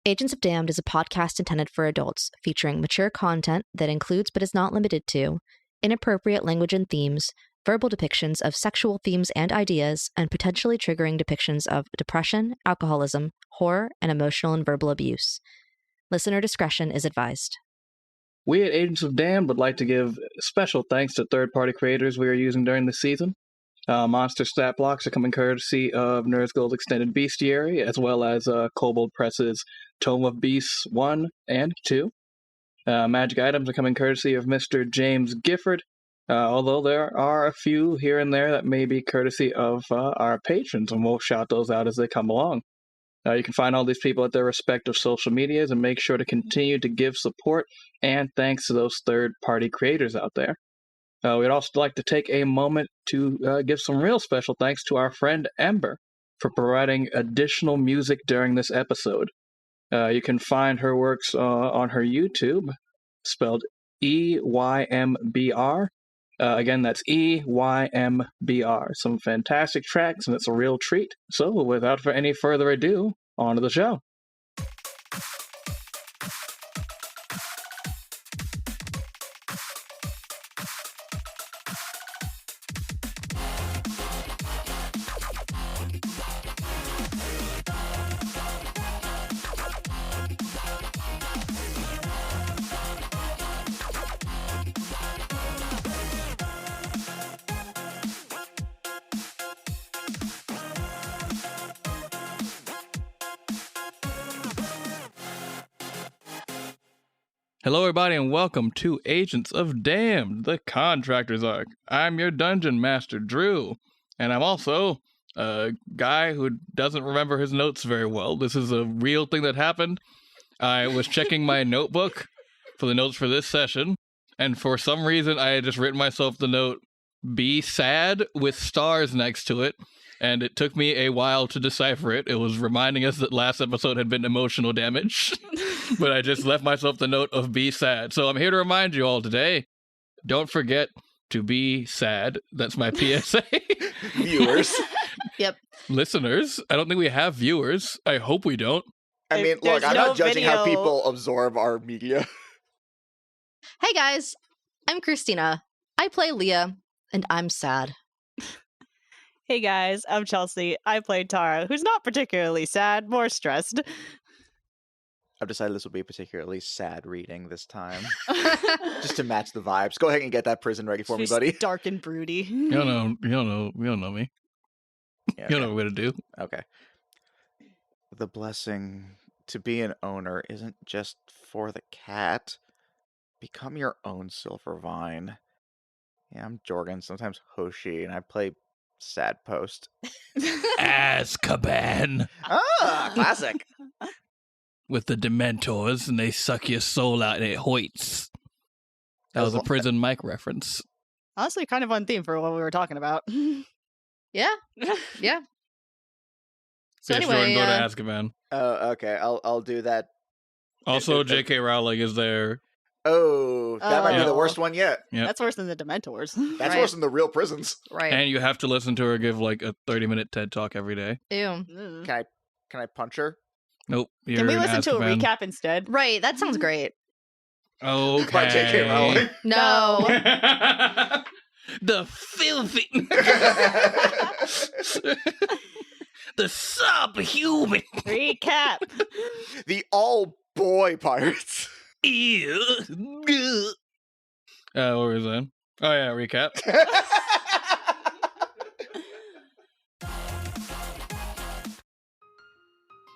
Agents of Damned is a podcast intended for adults, featuring mature content that includes but is not limited to inappropriate language and themes, verbal depictions of sexual themes and ideas, and potentially triggering depictions of depression, alcoholism, horror, and emotional and verbal abuse. Listener discretion is advised. We at Agents of Damned would like to give special thanks to third-party creators we are using during this season. Monster stat blocks are coming courtesy of Nerds Gold's Extended Bestiary, as well as Kobold Press's Tome of Beasts 1 and 2. Magic items are coming courtesy of Mr. James Gifford, although there are a few here and there that may be courtesy of our patrons, and we'll shout those out as they come along. You can find all these people at their respective social medias, and make sure to continue to give support and thanks to those third-party creators out there. We'd also like to take a moment to give some real special thanks to our friend Eymbr for providing additional music during this episode. You can find her works on her YouTube, spelled Eymbr. Again, that's Eymbr. Some fantastic tracks, and it's a real treat. So, without any further ado, on to the show. Hello everybody and welcome to Agents of Damned, the Contractor's Arc. I'm your Dungeon Master, Drew, and I'm also a guy who doesn't remember his notes very well. This is a real thing that happened. I was checking my notebook for the notes for this session, and for some reason I had just written myself the note, "Be sad," with stars next to it, and it took me a while to decipher it. It was reminding us that last episode had been emotional damage. But I just left myself the note of "be sad." So I'm here to remind you all today, don't forget to be sad. That's my PSA. Viewers. Yep. Listeners. I don't think we have viewers. I hope we don't. I mean, look, I'm not judging how people absorb our media. Hey guys, I'm Christina. I play Leah, and I'm sad. Hey guys, I'm Chelsea. I play Tara, who's not particularly sad, more stressed. I've decided this will be a particularly sad reading this time. Just to match the vibes. Go ahead and get that prison ready for me, buddy. Dark and broody. You don't know me. Yeah, you don't know what to do. Okay. The blessing to be an owner isn't just for the cat. Become your own silver vine. Yeah, I'm Jorgen, sometimes Hoshi, and I play Sad Post. Azkaban. Ah, classic. With the Dementors, and they suck your soul out and it hoits. That was a prison mic reference. Honestly, kind of on theme for what we were talking about. Yeah. Yeah. So Yeah, anyway, go to Azkaban. Oh, okay. I'll do that. Also, J.K. Rowling is there. Oh, that might be the worst one yet. Yep. That's worse than the Dementors. That's worse than the real prisons. right. And you have to listen to her give like a 30-minute TED Talk every day. Ew. Can I punch her? Nope. Can we listen to a recap instead? Right, that sounds great. Okay. By J.K. Rowling. No. The filthy. The subhuman. Recap. The all-boy pirates. What was that? Oh yeah, recap.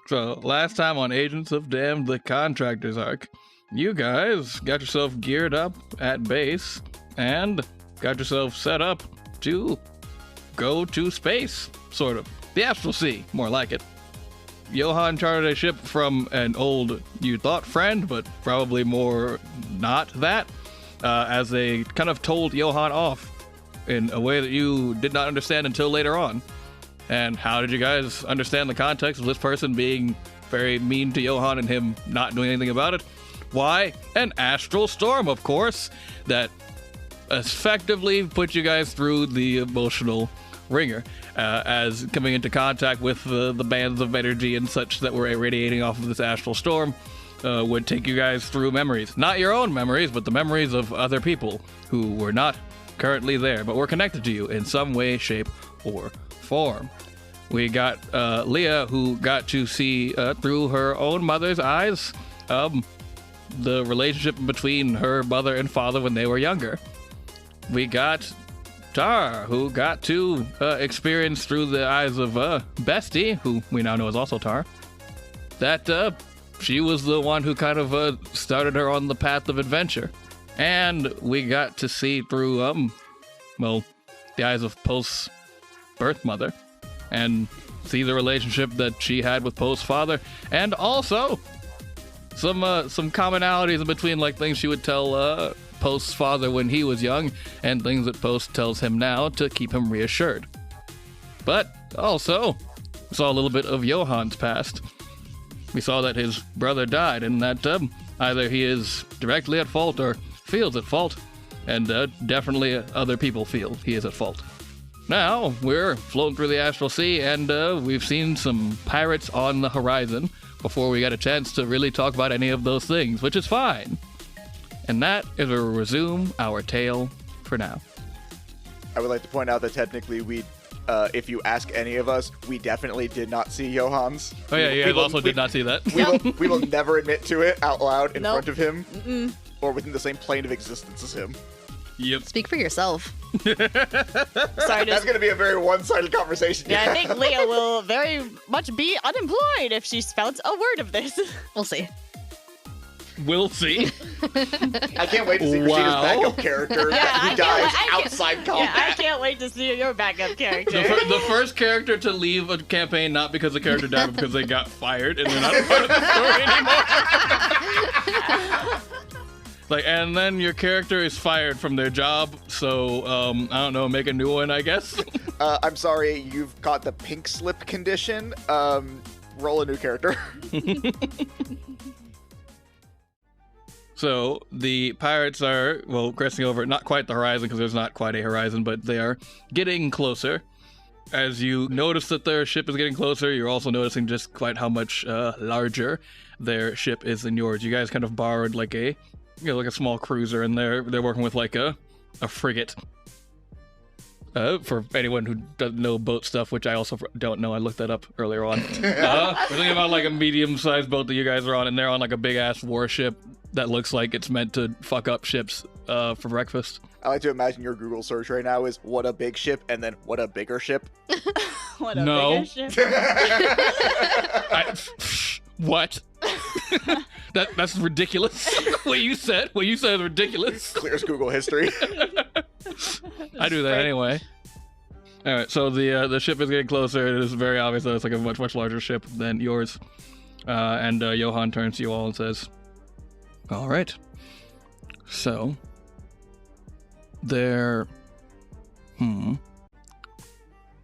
So, last time on Agents of Damned, the Contractor's Arc, you guys got yourself geared up at base and got yourself set up to go to space, sort of. The Astral Sea, more like it. Johan chartered a ship from an old, you thought friend, but probably more not that, as they kind of told Johan off in a way that you did not understand until later on. And how did you guys understand the context of this person being very mean to Johan and him not doing anything about it? Why? An astral storm, of course, that effectively put you guys through the emotional ringer, as coming into contact with the bands of energy and such that were irradiating off of this astral storm would take you guys through memories. Not your own memories, but the memories of other people who were not currently there, but were connected to you in some way, shape, or form. We got Leah, who got to see through her own mother's eyes the relationship between her mother and father when they were younger. We got Tara, who got to experience through the eyes of Bestie, who we now know is also Tara, that she was the one who kind of started her on the path of adventure. And we got to see through, the eyes of Post's birth mother, and see the relationship that she had with Post's father, and also some commonalities in between, like things she would tell Post's father when he was young, and things that Post tells him now to keep him reassured. But also, we saw a little bit of Johan's past. We saw that his brother died, and that either he is directly at fault or feels at fault, and definitely other people feel he is at fault. Now, we're floating through the astral sea, and we've seen some pirates on the horizon before we got a chance to really talk about any of those things, which is fine. And that is where we'll resume our tale for now. I would like to point out that technically we, if you ask any of us, we definitely did not see Johan's. Oh yeah, you guys also did not see that. We will never admit to it out loud in Nope. front of him, Mm-mm. or within the same plane of existence as him. Yep. Speak for yourself. Sorry, That's going to be a very one-sided conversation. yeah, I think Leah will very much be unemployed if she spouts a word of this. We'll see. We'll see. I can't wait to see Christina's Wow. backup character Yeah, I who can't dies wait- I can't- outside Yeah, I combat. can't wait to see your backup character. The first character to leave a campaign, not because the character died, but because they got fired and they're not a part of the story anymore. Like, and then your character is fired from their job, so, I don't know, make a new one, I guess. I'm sorry, you've got the pink slip condition. Roll a new character. So, the pirates are, cresting over, not quite the horizon, because there's not quite a horizon, but they are getting closer. As you notice that their ship is getting closer, you're also noticing just quite how much larger their ship is than yours. You guys kind of borrowed like a small cruiser, and they're working with like a frigate. For anyone who doesn't know boat stuff, which I also don't know, I looked that up earlier on. We're thinking about like a medium-sized boat that you guys are on, and they're on like a big-ass warship that looks like it's meant to fuck up ships for breakfast. I like to imagine your Google search right now is "what a big ship" and then "what a bigger ship." What a No. bigger ship. What? That's ridiculous. What you said is ridiculous. Clears Google history. I do that anyway. All right, so the ship is getting closer. It is very obvious that it's like a much, much larger ship than yours. And Johan turns to you all and says, all right, so here's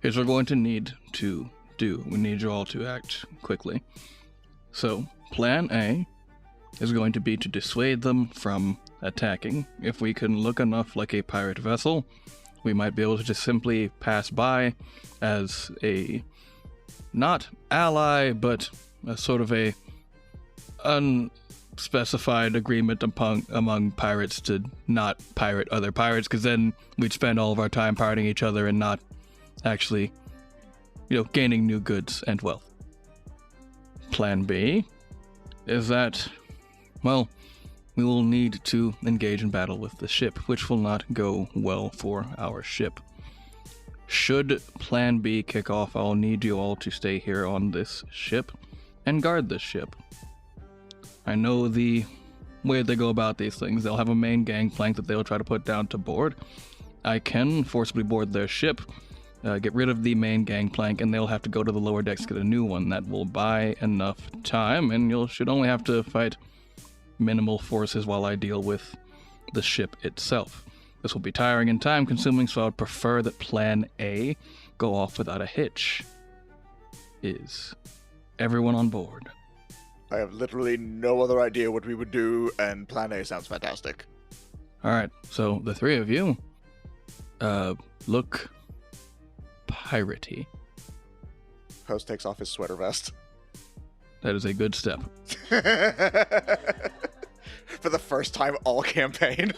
what we're going to need to do. We need you all to act quickly. So, plan A is going to be to dissuade them from attacking. If we can look enough like a pirate vessel, we might be able to just simply pass by as a not ally, but a sort of a unspecified agreement among pirates to not pirate other pirates, because then we'd spend all of our time pirating each other and not actually, gaining new goods and wealth. Plan B is that, we will need to engage in battle with the ship, which will not go well for our ship. Should Plan B kick off, I'll need you all to stay here on this ship and guard this ship. I know the way they go about these things. They'll have a main gangplank that they'll try to put down to board. I can forcibly board their ship, get rid of the main gangplank, and they'll have to go to the lower decks to get a new one. That will buy enough time, and you should only have to fight minimal forces while I deal with the ship itself. This will be tiring and time-consuming, so I would prefer that Plan A go off without a hitch. Is everyone on board? I have literally no other idea what we would do, and Plan A sounds fantastic. Alright, so the three of you, look piratey. Post takes off his sweater vest. That is a good step. For the first time all campaign.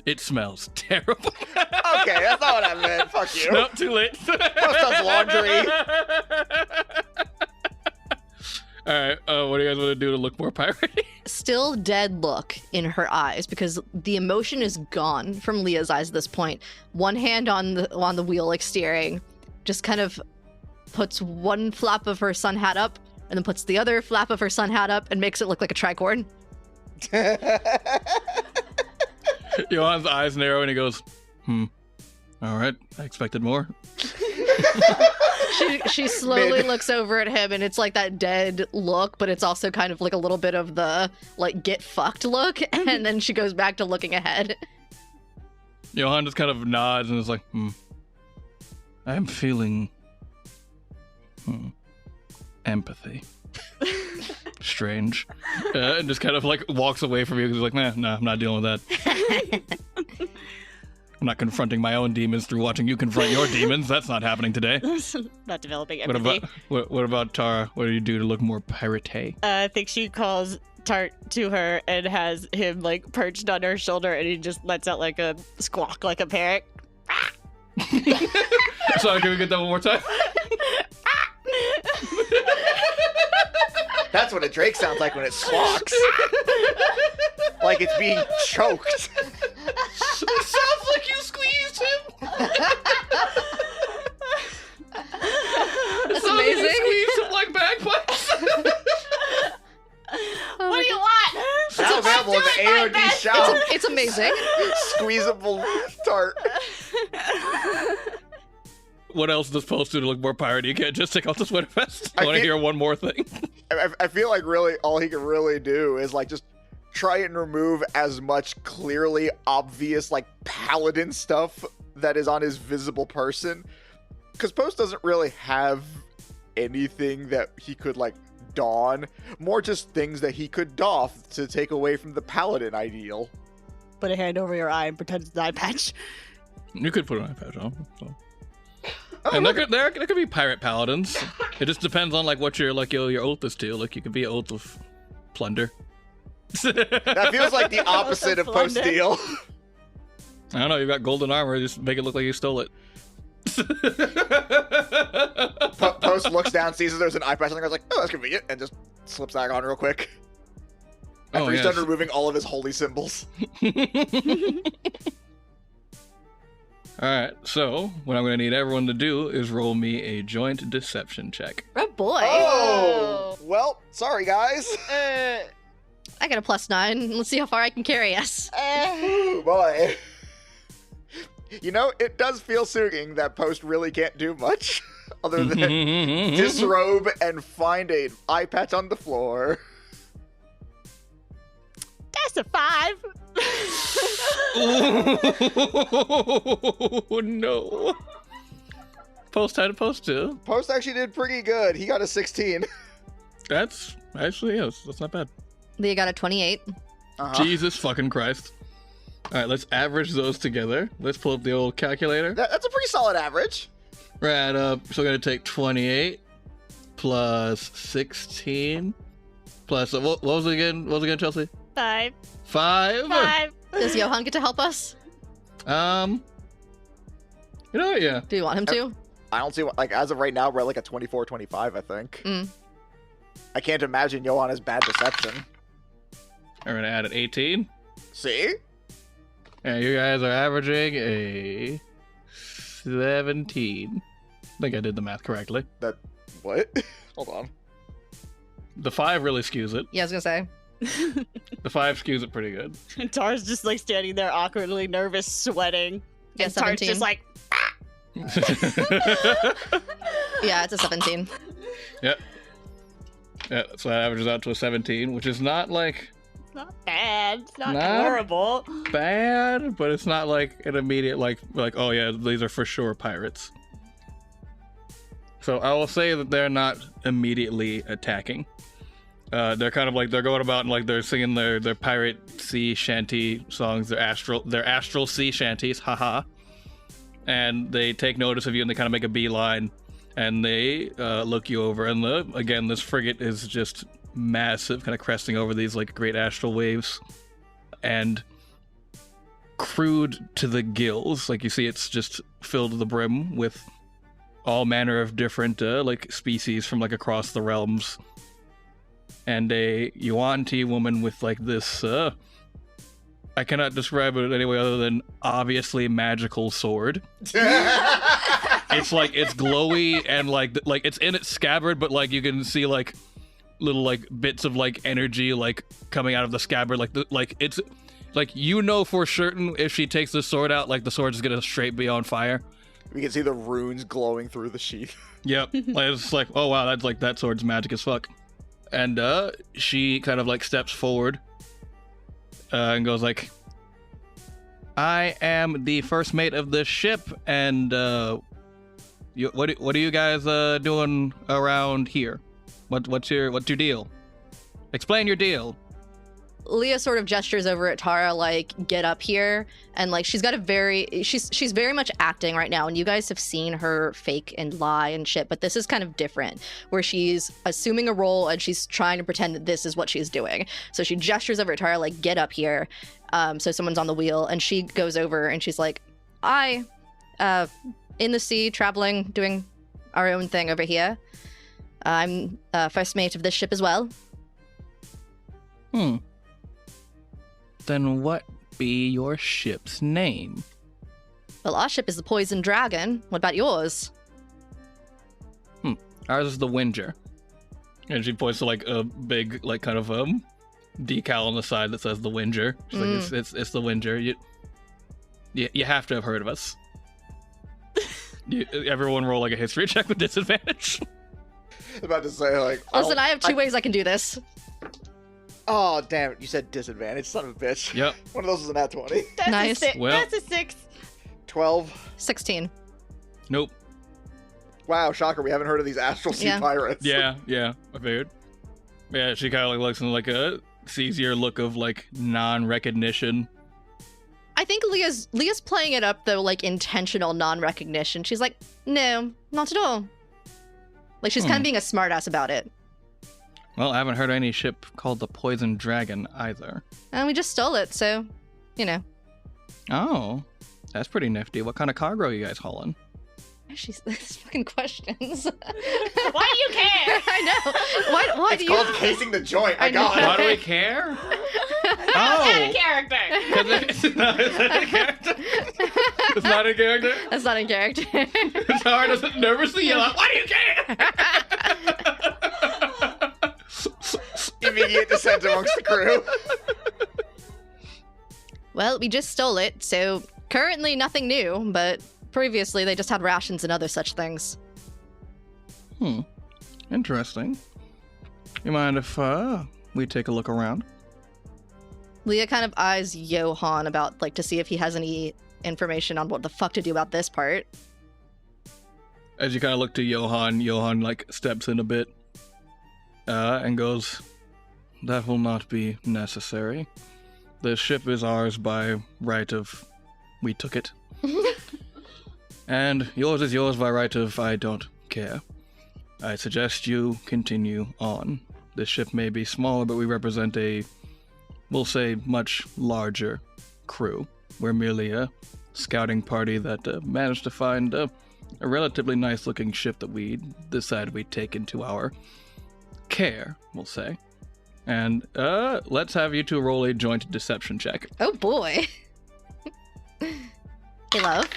It smells terrible. Okay, that's not what I meant. Fuck you. Nope, too late. Post does laundry. Alright, what do you guys want to do to look more piratey? Still dead look in her eyes because the emotion is gone from Leah's eyes at this point. One hand on the wheel, like steering, just kind of puts one flap of her sun hat up and then puts the other flap of her sun hat up and makes it look like a tricorn. Johan's eyes narrow and he goes, alright, I expected more. She slowly looks over at him and it's like that dead look, but it's also kind of like a little bit of the like get fucked look, and then she goes back to looking ahead. Johan just kind of nods and is like, I am feeling empathy. Strange. And just kind of like walks away from you because he's like, nah, I'm not dealing with that. I'm not confronting my own demons through watching you confront your demons. That's not happening today. Not developing empathy. What about Tara? What do you do to look more piratey? I think she calls Tart to her and has him like perched on her shoulder, and he just lets out like a squawk like a parrot. Sorry, can we get that one more time? That's what a drake sounds like when it squawks. Like it's being choked. It sounds like you squeezed him. That's amazing. You squeezed him like bagpipes. What do you want? Now available in the AOD shop. It's amazing. Squeezable tart. What else does Post do to look more piratey? You can't just take off the sweater vest. I want to hear one more thing. I feel like really all he can really do is like just try and remove as much clearly obvious like paladin stuff that is on his visible person, because Post doesn't really have anything that he could like don, more just things that he could doff to take away from the paladin ideal. Put a hand over your eye and pretend it's an eye patch. You could put an eye patch on. So. And there could be pirate paladins. It just depends on like what your oath is to. Like you could be an oath of plunder. That feels like the opposite of Post deal. I don't know. You've got golden armor. Just make it look like you stole it. Post looks down, sees that there's an eye patch, and goes like, "Oh, that's convenient," and just slips that on real quick. After he's done removing all of his holy symbols. Alright, so what I'm going to need everyone to do is roll me a joint deception check. Oh boy. Oh! Well, sorry guys. I got a +9. Let's see how far I can carry us. Oh boy. You know, it does feel soothing that Post really can't do much other than disrobe and find an eye patch on the floor. That's a 5. Oh no. Post had a post too. Post actually did pretty good. He got a 16. That's actually, yes, that's not bad. Leah got a 28. Jesus fucking Christ. Alright, let's average those together. Let's pull up the old calculator. That's a pretty solid average. Right up. So we're going to take 28 plus 16 plus, what was it again? What was it again, Chelsea? 5. 5? Does Johan get to help us? You know what, yeah. Do you want him to? I don't see what, like, as of right now, we're at like a 24-25, I think. Mm. I can't imagine Johan has bad deception. I'm going to add an 18. See? And you guys are averaging a 17. I think I did the math correctly. What? Hold on. The 5 really skews it. Yeah, I was gonna say. The 5 skews it pretty good. And Tar's just like standing there awkwardly nervous, sweating. Yeah, and Tar's 17. just like, Yeah, it's a 17. Yep. Yeah, so that averages out to a 17, which is not like it's not bad. It's not Nah. horrible. bad, but it's not like an immediate like oh yeah, these are for sure pirates. So I will say that they're not immediately attacking. They're kind of like they're going about and like they're singing their pirate sea shanty songs, their astral sea shanties, haha. and they take notice of you, and they kind of make a beeline, and they look you over. And again, this frigate is just massive, kind of cresting over these like great astral waves, and crewed to the gills. Like you see, it's just filled to the brim with all manner of different like species from like across the realms, and a Yuan-Ti woman with like this I cannot describe it any way other than obviously magical sword. It's like, it's glowy, and like it's in its scabbard, but like you can see like little like bits of like energy like coming out of the scabbard, like it's like, you know for certain if she takes the sword out, like the sword's gonna straight be on fire. We can see the runes glowing through the sheath. Yep. Like, it's like, oh wow, that's like, that sword's magic as fuck. And she kind of like steps forward and goes like, I am the first mate of this ship, and what are you guys doing around here? What's your deal? Explain your deal. Leah sort of gestures over at Tara, like, get up here, and like she's very much acting right now, and you guys have seen her fake and lie and shit, but this is kind of different, where she's assuming a role and she's trying to pretend that this is what she's doing. So she gestures over at Tara, like, get up here. So someone's on the wheel, and she goes over and she's like, in the sea, traveling, doing our own thing over here. I'm first mate of this ship as well. Then what be your ship's name? Well, our ship is the Poison Dragon. What about yours? Ours is the Winger. And she points to like a big, like, kind of decal on the side that says the Winger. She's like, it's the Winger. You have to have heard of us. Everyone roll like a history check with disadvantage. About to say, like, Listen, I have two ways I can do this. Oh, damn it. You said disadvantage, son of a bitch. Yep. One of those is a nat 20. That's Nice. That's a 6. 12. 16. Nope. Wow, shocker. We haven't heard of these astral sea pirates. Yeah, I figured. Yeah, she kind of like looks in like sees your look of like non-recognition. I think Leah's playing it up though, like intentional non-recognition. She's like, no, not at all. Like she's kind of being a smartass about it. Well, I haven't heard of any ship called the Poison Dragon either. And we just stole it, so, you know. Oh, that's pretty nifty. What kind of cargo are you guys hauling? She's these fucking questions. Why do you care? I know. Why It's do you? called casing the joint. My I know. God. Why do we care? That's not a character. It's not a character. It's not a character. That's not in character. Tara doesn't nervously yell out, "Why do you care?" Immediate dissent amongst the crew. Well, we just stole it, so currently nothing new, but previously they just had rations and other such things. Interesting. You mind if we take a look around? Leah kind of eyes Johan about, like, to see if he has any information on what the fuck to do about this part. As you kind of look to Johan, like steps in a bit and goes, "That will not be necessary. The ship is ours by right of we took it. And yours is yours by right of I don't care. I suggest you continue on. This ship may be smaller, but we represent a, we'll say, much larger crew. We're merely a scouting party that managed to find a relatively nice-looking ship that we decided we'd take into our care, we'll say. And let's have you two roll a joint deception check." Oh boy. Hey, love.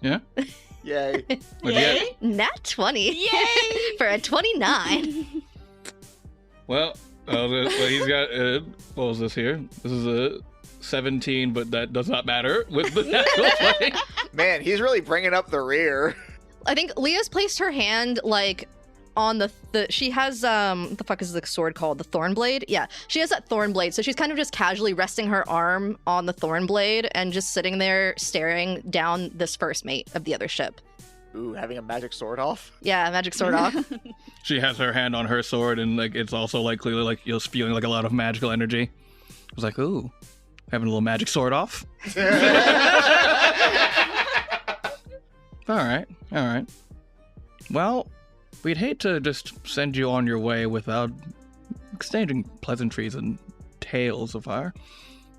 Yeah? Yay. What'd you get? Nat 20. Yay! For a 29. Well, he's got, what was this here? This is a 17, but that does not matter with the natural 20. Man, he's really bringing up the rear. I think Leah's placed her hand, like, on the she has, what the fuck is the sword called? The thorn blade? Yeah, she has that thorn blade, so she's kind of just casually resting her arm on the thorn blade and just sitting there staring down this first mate of the other ship. Ooh, having a magic sword off? Yeah, magic sword off. She has her hand on her sword, and like it's also like clearly like you're spewing like a lot of magical energy. I was like, ooh, having a little magic sword off. All right. Well, we'd hate to just send you on your way without exchanging pleasantries and tales of our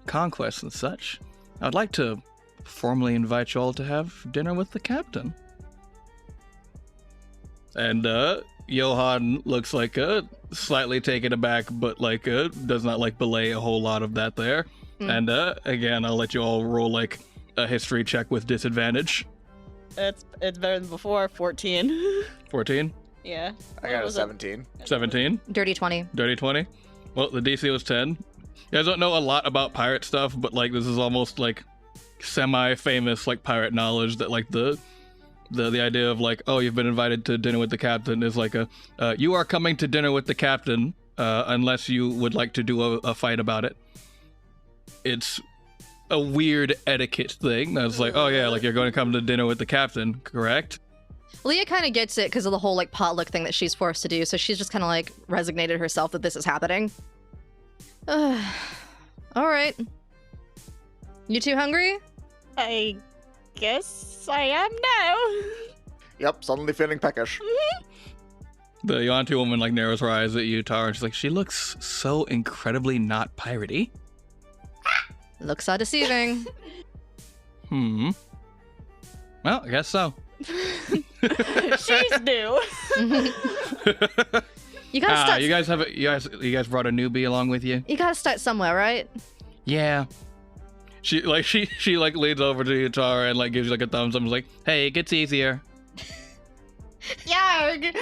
conquests and such. I'd like to formally invite you all to have dinner with the captain. And Johan looks like slightly taken aback, but like does not like belay a whole lot of that there. And again, I'll let you all roll like a history check with disadvantage. It's better than before. 14. 14? Yeah. I got a 17. 17? Dirty 20. Dirty 20? Well, the DC was 10. You guys don't know a lot about pirate stuff, but like this is almost like semi-famous like pirate knowledge that like the idea of like, oh, you've been invited to dinner with the captain is like you are coming to dinner with the captain unless you would like to do a fight about it. It's a weird etiquette thing. That's like, oh yeah, like you're going to come to dinner with the captain, correct? Leah kind of gets it because of the whole like potluck thing that she's forced to do, so she's just kind of like resignated herself that this is happening. All right. You two hungry? I guess I am now. Yep, suddenly feeling peckish. The Yuan-Ti woman like narrows her eyes at you, Tara, and she's like, she looks so incredibly not piratey. Looks so deceiving. Well, I guess so. She's new. You gotta start. You guys brought a newbie along with you? You gotta start somewhere, right? Yeah. She like leans over to you, Tara, and like gives you like a thumbs up and is like, hey, it gets easier. Yarg.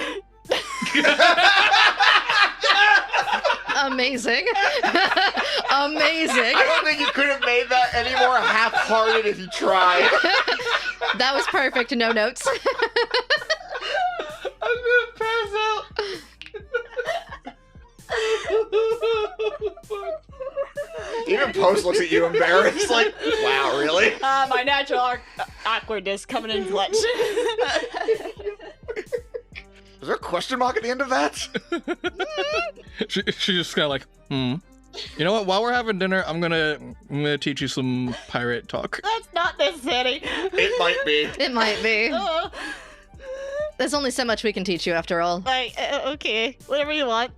Amazing. Amazing. I don't think you could have made that any more half-hearted if you tried. That was perfect. No notes. I'm gonna pass out. Even Post looks at you embarrassed, like, wow, really? My natural awkwardness coming in clutch. Is there a question mark at the end of that? She's just kind of like, You know what? While we're having dinner, I'm gonna teach you some pirate talk. That's not necessary. It might be. It might be. There's only so much we can teach you, after all. Okay, whatever you want.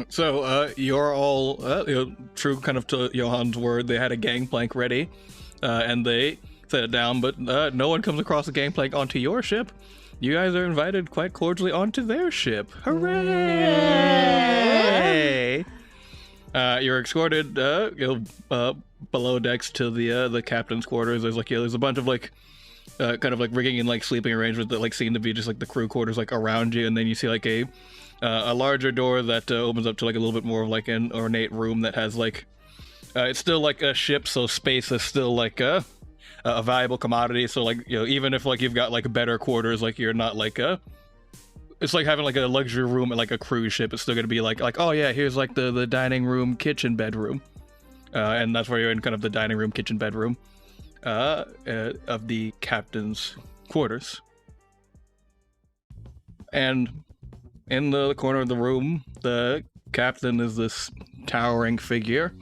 So, you're all, true kind of to Johan's word, they had a gangplank ready, and they set it down, but no one comes across the gangplank onto your ship. You guys are invited quite cordially onto their ship. Hooray! You're escorted below decks to the captain's quarters. There's like there's a bunch of like kind of like rigging and like sleeping arrangements that like seem to be just like the crew quarters like around you, and then you see like a larger door that opens up to like a little bit more of like an ornate room that has like it's still like a ship, so space is still like a valuable commodity. So like even if like you've got like better quarters, like you're not like it's like having like a luxury room at like a cruise ship. It's still gonna be like oh yeah, here's like the dining room, kitchen, bedroom, and that's where you're in kind of the dining room, kitchen, bedroom of the captain's quarters. And in the corner of the room, the captain is this towering figure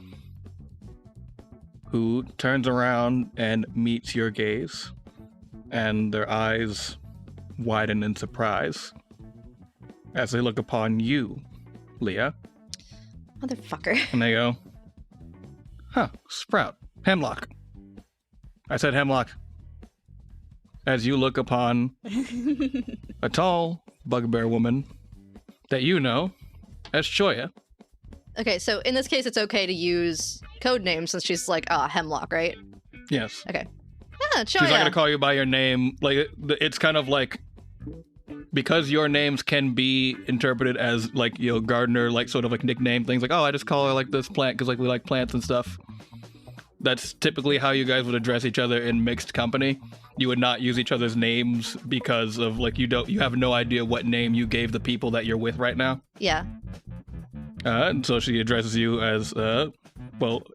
who turns around and meets your gaze, and their eyes widen in surprise as they look upon you, Leah. Motherfucker. And they go, Sprout, Hemlock. I said Hemlock. As you look upon a tall bugbear woman that you know as Choya. Okay, so in this case, it's okay to use code names since she's like, Hemlock, right? Yes. Okay. Choya. She's not going to call you by your name. Like, it's kind of like, because your names can be interpreted as like, gardener, like sort of like nickname things. Like, I just call her like this plant because like we like plants and stuff. That's typically how you guys would address each other in mixed company. You would not use each other's names because of like, you have no idea what name you gave the people that you're with right now. Yeah. And so she addresses you as,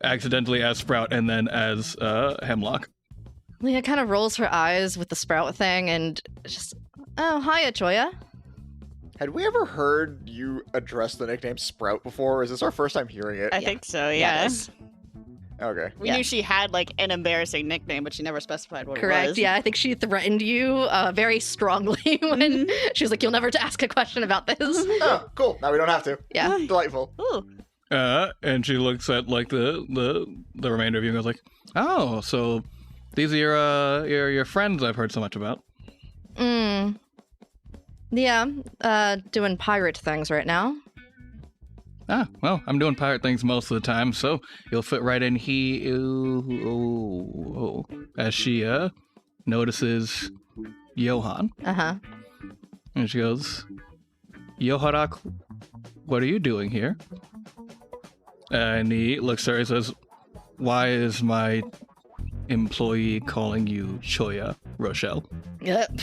accidentally as Sprout and then as Hemlock. Leah kind of rolls her eyes with the Sprout thing and just, hiya, Choya. Had we ever heard you address the nickname Sprout before? Or is this our first time hearing it? I think so, yeah. Okay. We knew she had like an embarrassing nickname, but she never specified what it Correct. was. Yeah, I think she threatened you very strongly when she was like, "You'll never ask a question about this." Oh, cool. Now we don't have to. Yeah. Delightful. Ooh. And she looks at like the remainder of you and goes like, "Oh, so these are your friends I've heard so much about." Yeah, doing pirate things right now. Ah, well, I'm doing pirate things most of the time, so you'll fit right in here. As she notices Johan. Uh-huh. And she goes, "Joharak, what are you doing here?" And he looks at her and says, "Why is my employee calling you Choya, Rochelle?" Yep.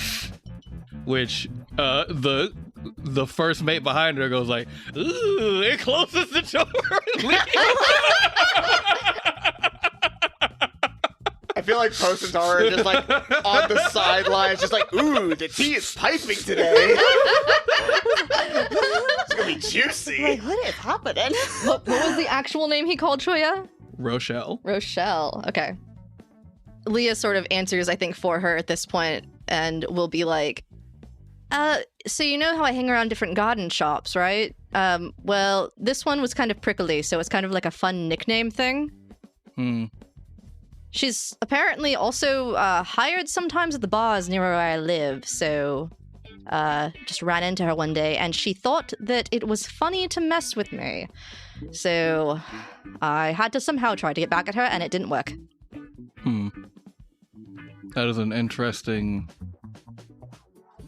Which the first mate behind her goes like, "Ooh, it closes the door." I feel like Post and Tara are just like on the sidelines, just like, ooh, the tea is piping today. It's gonna be juicy. Like, what is happening? What was the actual name he called Choya? Rochelle. Rochelle. Okay. Leah sort of answers, I think, for her at this point, and will be like, so you know how I hang around different garden shops, right? Well, this one was kind of prickly, so it's kind of like a fun nickname thing. She's apparently also hired sometimes at the bars near where I live, so just ran into her one day, and she thought that it was funny to mess with me. So I had to somehow try to get back at her, and it didn't work. That is an interesting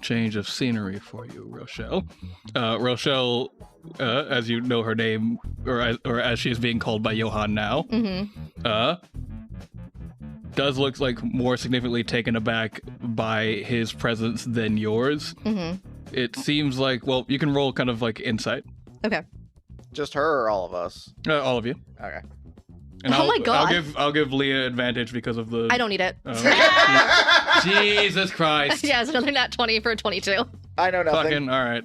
change of scenery for you, Rochelle. Rochelle, as you know her name, or as she is being called by Johan now, does look like more significantly taken aback by his presence than yours. It seems like, well, you can roll kind of like insight. Okay. Just her or all of us? All of you. Okay. And Oh my God. I'll give Leah advantage because of the. I don't need it. Jesus Christ. Yeah, it's another nat 20 for a 22. I know nothing. Fucking all right.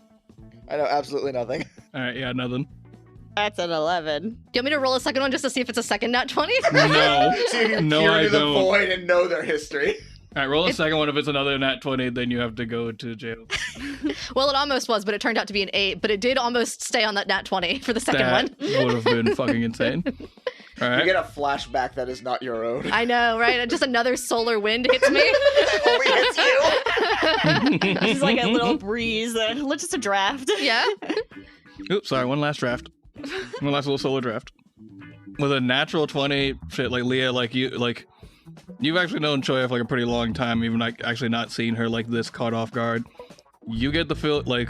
I know absolutely nothing. All right, yeah, nothing. That's an 11. Do you want me to roll a second one just to see if it's a second nat 20? No. So you can No, peer I into the don't. void and know their history. All right, roll a second one. If it's another nat 20, then you have to go to jail. Well, it almost was, but it turned out to be an 8, but it did almost stay on that nat 20 for the second one. That would have been fucking insane. All You right. get a flashback that is not your own. I know, right? Just another solar wind hits me. Only hits you. This is like a little breeze. Just a draft. Yeah. Oops, sorry, one last draft. One last little solo draft. With a natural 20, shit, like Leah, you've actually known Choya for like a pretty long time, even like actually not seeing her like this caught off guard. You get the feel like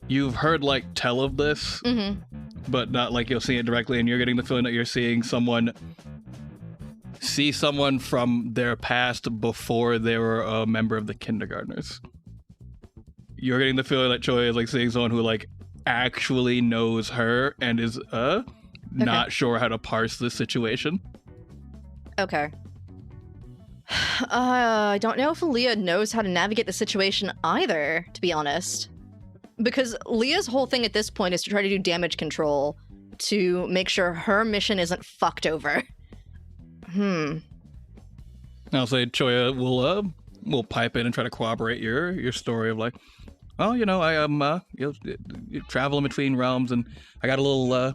you've heard like tell of this, but not like you'll see it directly, and you're getting the feeling that you're seeing someone from their past before they were a member of the kindergartners. You're getting the feeling that Choya is like seeing someone who like actually knows her and is not sure how to parse this situation. Okay. I don't know if Leah knows how to navigate the situation either, to be honest. Because Leah's whole thing at this point is to try to do damage control to make sure her mission isn't fucked over. I'll say Choya will pipe in and try to corroborate your story of like, well, you know, I am traveling between realms, and I got a little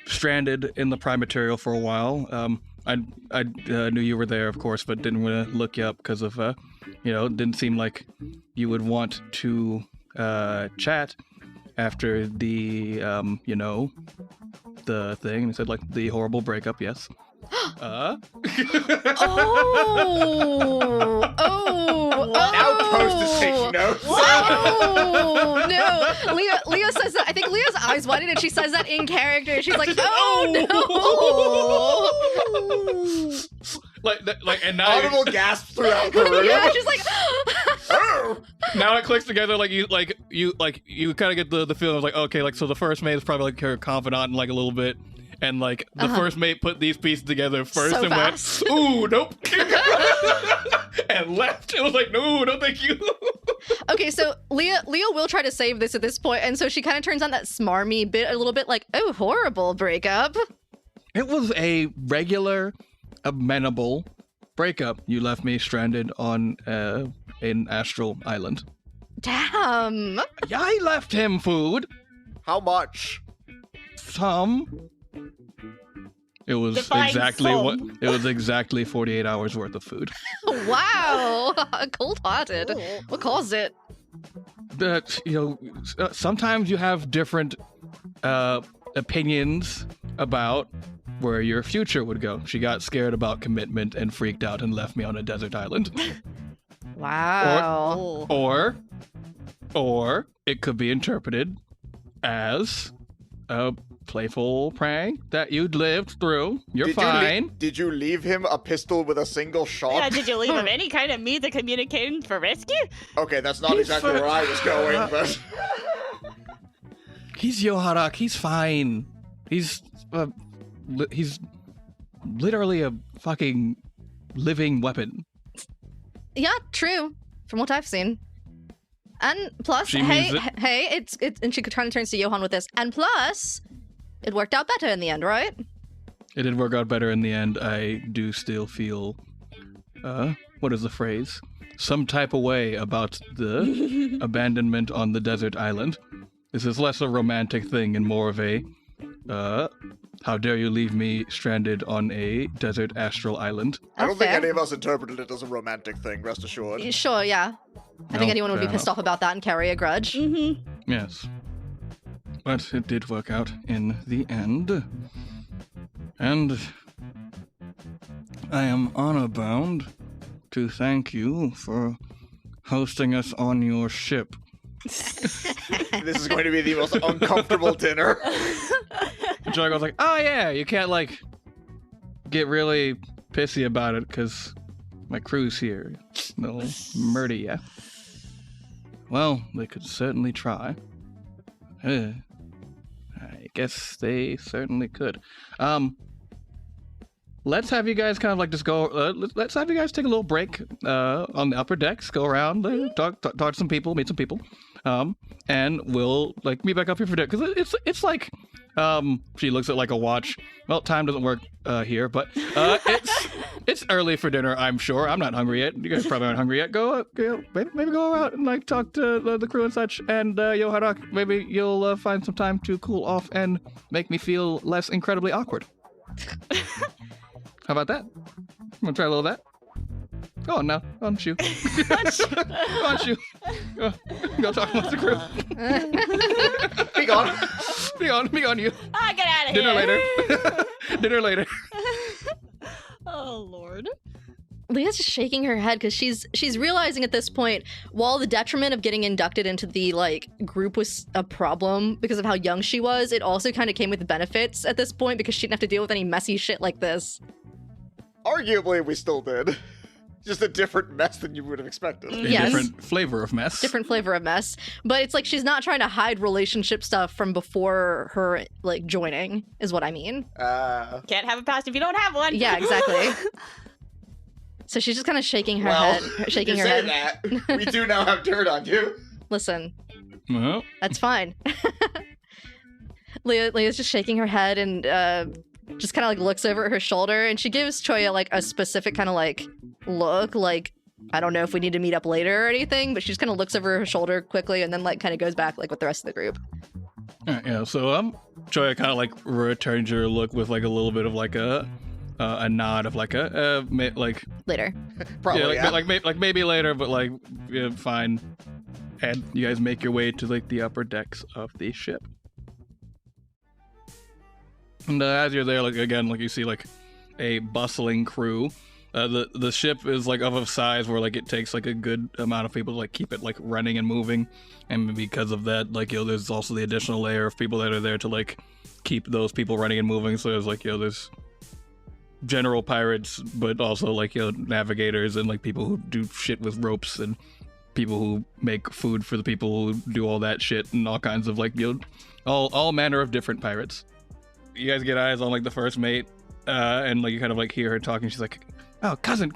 stranded in the Prime Material for a while. I knew you were there, of course, but didn't want to look you up because of, it didn't seem like you would want to chat after the, the thing. And he said, like, the horrible breakup, yes. Oh! Now Post is taking notes. Oh no! Leah says that. I think Leah's eyes widen and she says that in character. She's like, "Oh no!" And now Audible gasps throughout the room. Yeah, she's like, Oh! now it clicks together. You kind of get the feeling of like, okay, like so the first mate is probably like her confidant in like a little bit. And, like, the first mate put these pieces together first So and fast. went, ooh, nope. And left. It was like, no, no, thank you. okay, so Leah will try to save this at this point, and so she kind of turns on that smarmy bit a little bit, like, oh, horrible breakup. It was a regular, amenable breakup. You left me stranded on an astral island. Damn. Yeah, I left him food. How much? Some. It was Define exactly some. what. It was exactly 48 hours worth of food. Wow. Cold-hearted. What caused it? That sometimes you have different opinions about where your future would go. She got scared about commitment and freaked out and left me on a desert island. Wow. Or it could be interpreted as a playful prank that you'd lived through. You're fine. Did you leave him a pistol with a single shot? Yeah, did you leave him any kind of means of communicating for rescue? Okay, that's not exactly where I was going, but... He's Yoharak. He's fine. He's literally a fucking living weapon. Yeah, true. From what I've seen. And plus, She hey, means it's and she kind of turns to Johan with this. And plus, it worked out better in the end, right? It did work out better in the end. I do still feel, what is the phrase? Some type of way about the abandonment on the desert island. This is less a romantic thing and more of a, how dare you leave me stranded on a desert astral island? I don't think fair. any of us interpreted it as a romantic thing, rest assured. Sure, yeah. I think anyone would be fair pissed enough. off about that and carry a grudge. Mm-hmm. Yes. But it did work out in the end. And I am honor bound to thank you for hosting us on your ship. This is going to be the most uncomfortable dinner. And Joy goes like, oh yeah, you can't like get really pissy about it because my crew's here. They'll murder you. Well, they could certainly try. I guess they certainly could. Let's have you guys kind of like just go. Let's have you guys take a little break on the upper decks. Go around, talk to some people, meet some people, and we'll like meet back up here for dinner. Because it's like, she looks at like a watch. Well, time doesn't work here, but it's early for dinner. I'm sure. I'm not hungry yet. You guys probably aren't hungry yet. Maybe go out and like talk to the crew and such. And Yoharak, maybe you'll find some time to cool off and make me feel less incredibly awkward. How about that? Wanna try a little of that? Go on now. Go on, Shu. Go on, Shu. Go talk amongst the crew. Be gone. Be on you. Ah, get out of Dinner here. later. Dinner later. Oh, Lord. Leah's just shaking her head because she's realizing at this point, while the detriment of getting inducted into the like group was a problem because of how young she was, it also kind of came with benefits at this point because she didn't have to deal with any messy shit like this. Arguably, we still did. Just a different mess than you would have expected. A Yes. different flavor of mess. Different flavor of mess. But it's like she's not trying to hide relationship stuff from before her like joining, is what I mean. Can't have a past if you don't have one. Yeah, exactly. So she's just kind of shaking her head. Shaking you her say head. that. We do now have dirt on you. Listen, Well, that's fine. Leah's just shaking her head and just kind of like looks over at her shoulder, and she gives Choya like a specific kind of like look, like I don't know if we need to meet up later or anything, but she just kind of looks over her shoulder quickly and then like kind of goes back like with the rest of the group. alright, yeah. So Choya kind of like returns your look with like a little bit of like a nod of like like Later. Probably, yeah, like maybe later, but like yeah, fine. And you guys make your way to like the upper decks of the ship. And as you're there, like again, like you see like a bustling crew. The ship is like of a size where like it takes like a good amount of people to like keep it like running and moving, and because of that, like there's also the additional layer of people that are there to like keep those people running and moving. So there's like there's general pirates, but also like navigators and like people who do shit with ropes and people who make food for the people who do all that shit and all kinds of like all manner of different pirates. You guys get eyes on like the first mate, and like you kind of like hear her talking. She's like, "Oh, cousin,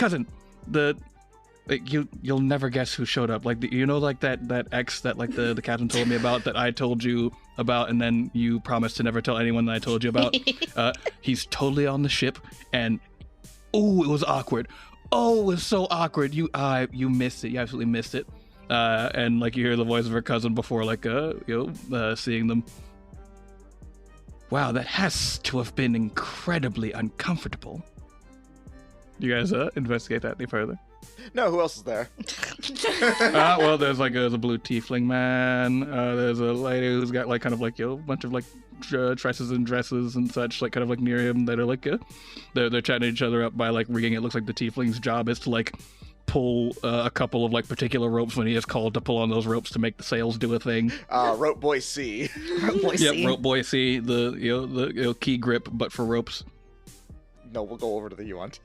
you'll never guess who showed up. Like like that ex that like the captain told me about that I told you about, and then you promised to never tell anyone that I told you about. He's totally on the ship, and it was awkward. Oh, it was so awkward. You missed it. You absolutely missed it. And like you hear the voice of her cousin before, like seeing them. Wow, that has to have been incredibly uncomfortable. You guys investigate that any further? No, who else is there? Well, there's a blue tiefling man. There's a lady who's got like kind of like a bunch of like tresses and dresses and such, like kind of like near him that are like they're chatting each other up by like rigging. It looks like the tiefling's job is to like pull a couple of like particular ropes when he is called to pull on those ropes to make the sails do a thing. Rope boy C. Rope boy C. Yep, rope boy C. The key grip, but for ropes. No, we'll go over to the UNT.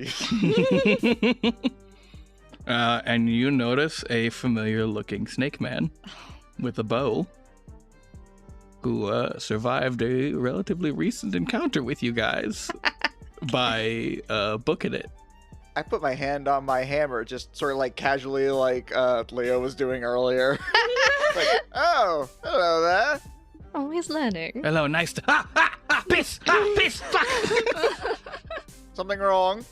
And you notice a familiar-looking snake man with a bow who survived a relatively recent encounter with you guys by booking it. I put my hand on my hammer, just sort of like casually, like Leo was doing earlier. Like, oh, hello there. Always learning. Hello, nice to... piss! Piss! Fuck! Something wrong?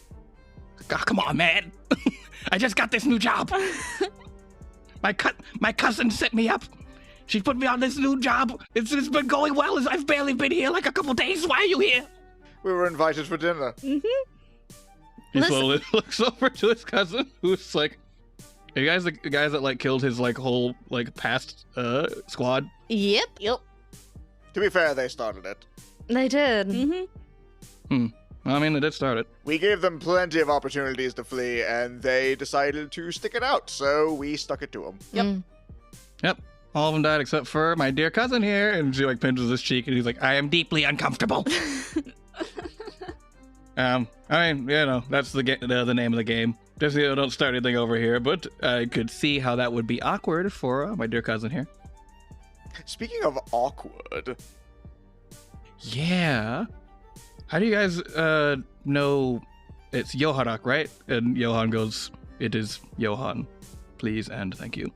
Oh, come on, man. I just got this new job. My cousin set me up. She put me on this new job. It's been going well. I've barely been here like a couple days. Why are you here? We were invited for dinner. Mm-hmm. He slowly looks over to his cousin, who's like, "Are you guys the guys that like killed his like whole like past squad?" Yep. To be fair, they started it. They did. Mm-hmm. I mean, they did start it. We gave them plenty of opportunities to flee, and they decided to stick it out, so we stuck it to them. Yep. Yep. All of them died except for my dear cousin here. And she like pinches his cheek, and he's like, "I am deeply uncomfortable." I mean, that's the name of the game. Just don't start anything over here. But I could see how that would be awkward for my dear cousin here. Speaking of awkward. Yeah. How do you guys know it's Johannak, right? And Johan goes, "It is Johan. Please and thank you."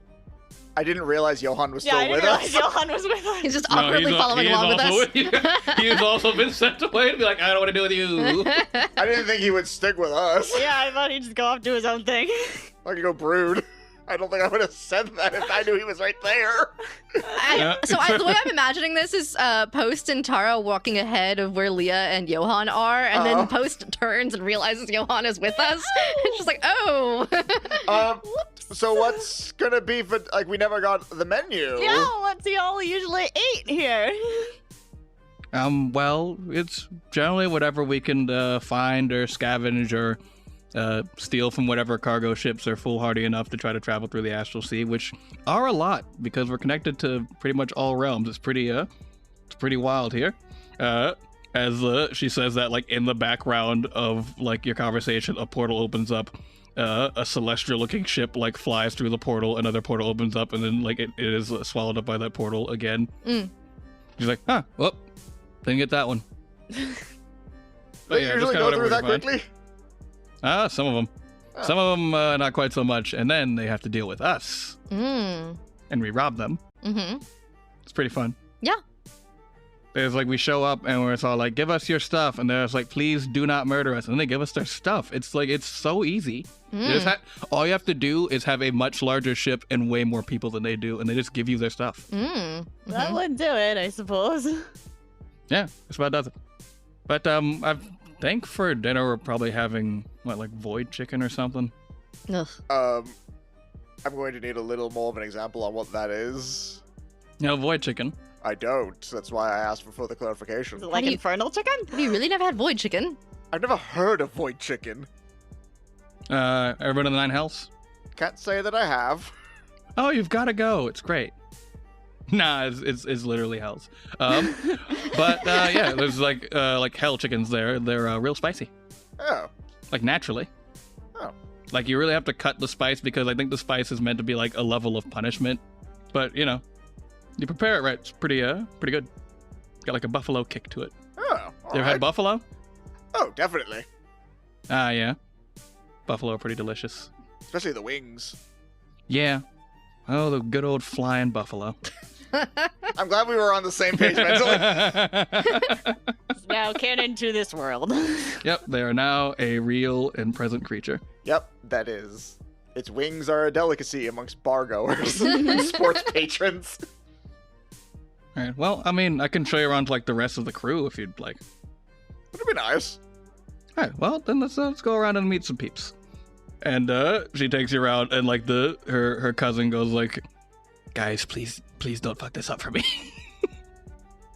I didn't realize Johan was Yeah, I still didn't with realize us. Johan was with us. He's just awkwardly following along with us. He's also been sent away to be like, "I don't want to do with you." I didn't think he would stick with us. Yeah, I thought he'd just go off do his own thing. I could go brood. I don't think I would have said that if I knew he was right there. The way I'm imagining this is Post and Tara walking ahead of where Leah and Johan are, and then Post turns and realizes Johan is with us. And she's like, "Oh." So what's gonna be for, like, we never got the menu. Yeah, what's he all usually eat here? Well, it's generally whatever we can find or scavenge or steal from whatever cargo ships are foolhardy enough to try to travel through the Astral Sea, which are a lot because we're connected to pretty much all realms. It's pretty wild here. As she says that, like in the background of like your conversation, a portal opens up. A celestial-looking ship like flies through the portal, another portal opens up, and then like it is swallowed up by that portal again. She's like, well, didn't get that one. They usually go through that quickly? Some of them. Oh. Some of them not quite so much, and then they have to deal with us. And we rob them. Mm-hmm. It's pretty fun. Yeah. It's like we show up and we're all like, "Give us your stuff," and they're like, "Please do not murder us," and then they give us their stuff. It's like, it's so easy. All you have to do is have a much larger ship and way more people than they do, and they just give you their stuff. That would do it, I suppose. Yeah, that's about does it. But I think for dinner we're probably having like void chicken or something. Ugh. I'm going to need a little more of an example on what that is. Void chicken. I don't. That's why I asked for further Is clarification. it like infernal chicken? Have you really never had void chicken? I've never heard of void chicken. Everyone in the Nine Hells? Can't say that I have. Oh, you've got to go. It's great. Nah, it's literally Hells. But yeah, there's like hell chickens there. They're real spicy. Oh. Like naturally. Oh. Like you really have to cut the spice because I think the spice is meant to be like a level of punishment. But you prepare it right. It's pretty good. Got like a buffalo kick to it. Oh. You ever had buffalo? Oh, definitely. Yeah. Buffalo are pretty delicious. Especially the wings. Yeah. Oh, the good old flying buffalo. I'm glad we were on the same page mentally. It's now canon to this world. Yep, they are now a real and present creature. Yep, that is. Its wings are a delicacy amongst bargoers and sports patrons. All right. Well, I mean, I can show you around to, like, the rest of the crew if you'd like. That'd be nice. All right. Well, then let's go around and meet some peeps. And she takes you around, and like her cousin goes like, "Guys, please don't fuck this up for me."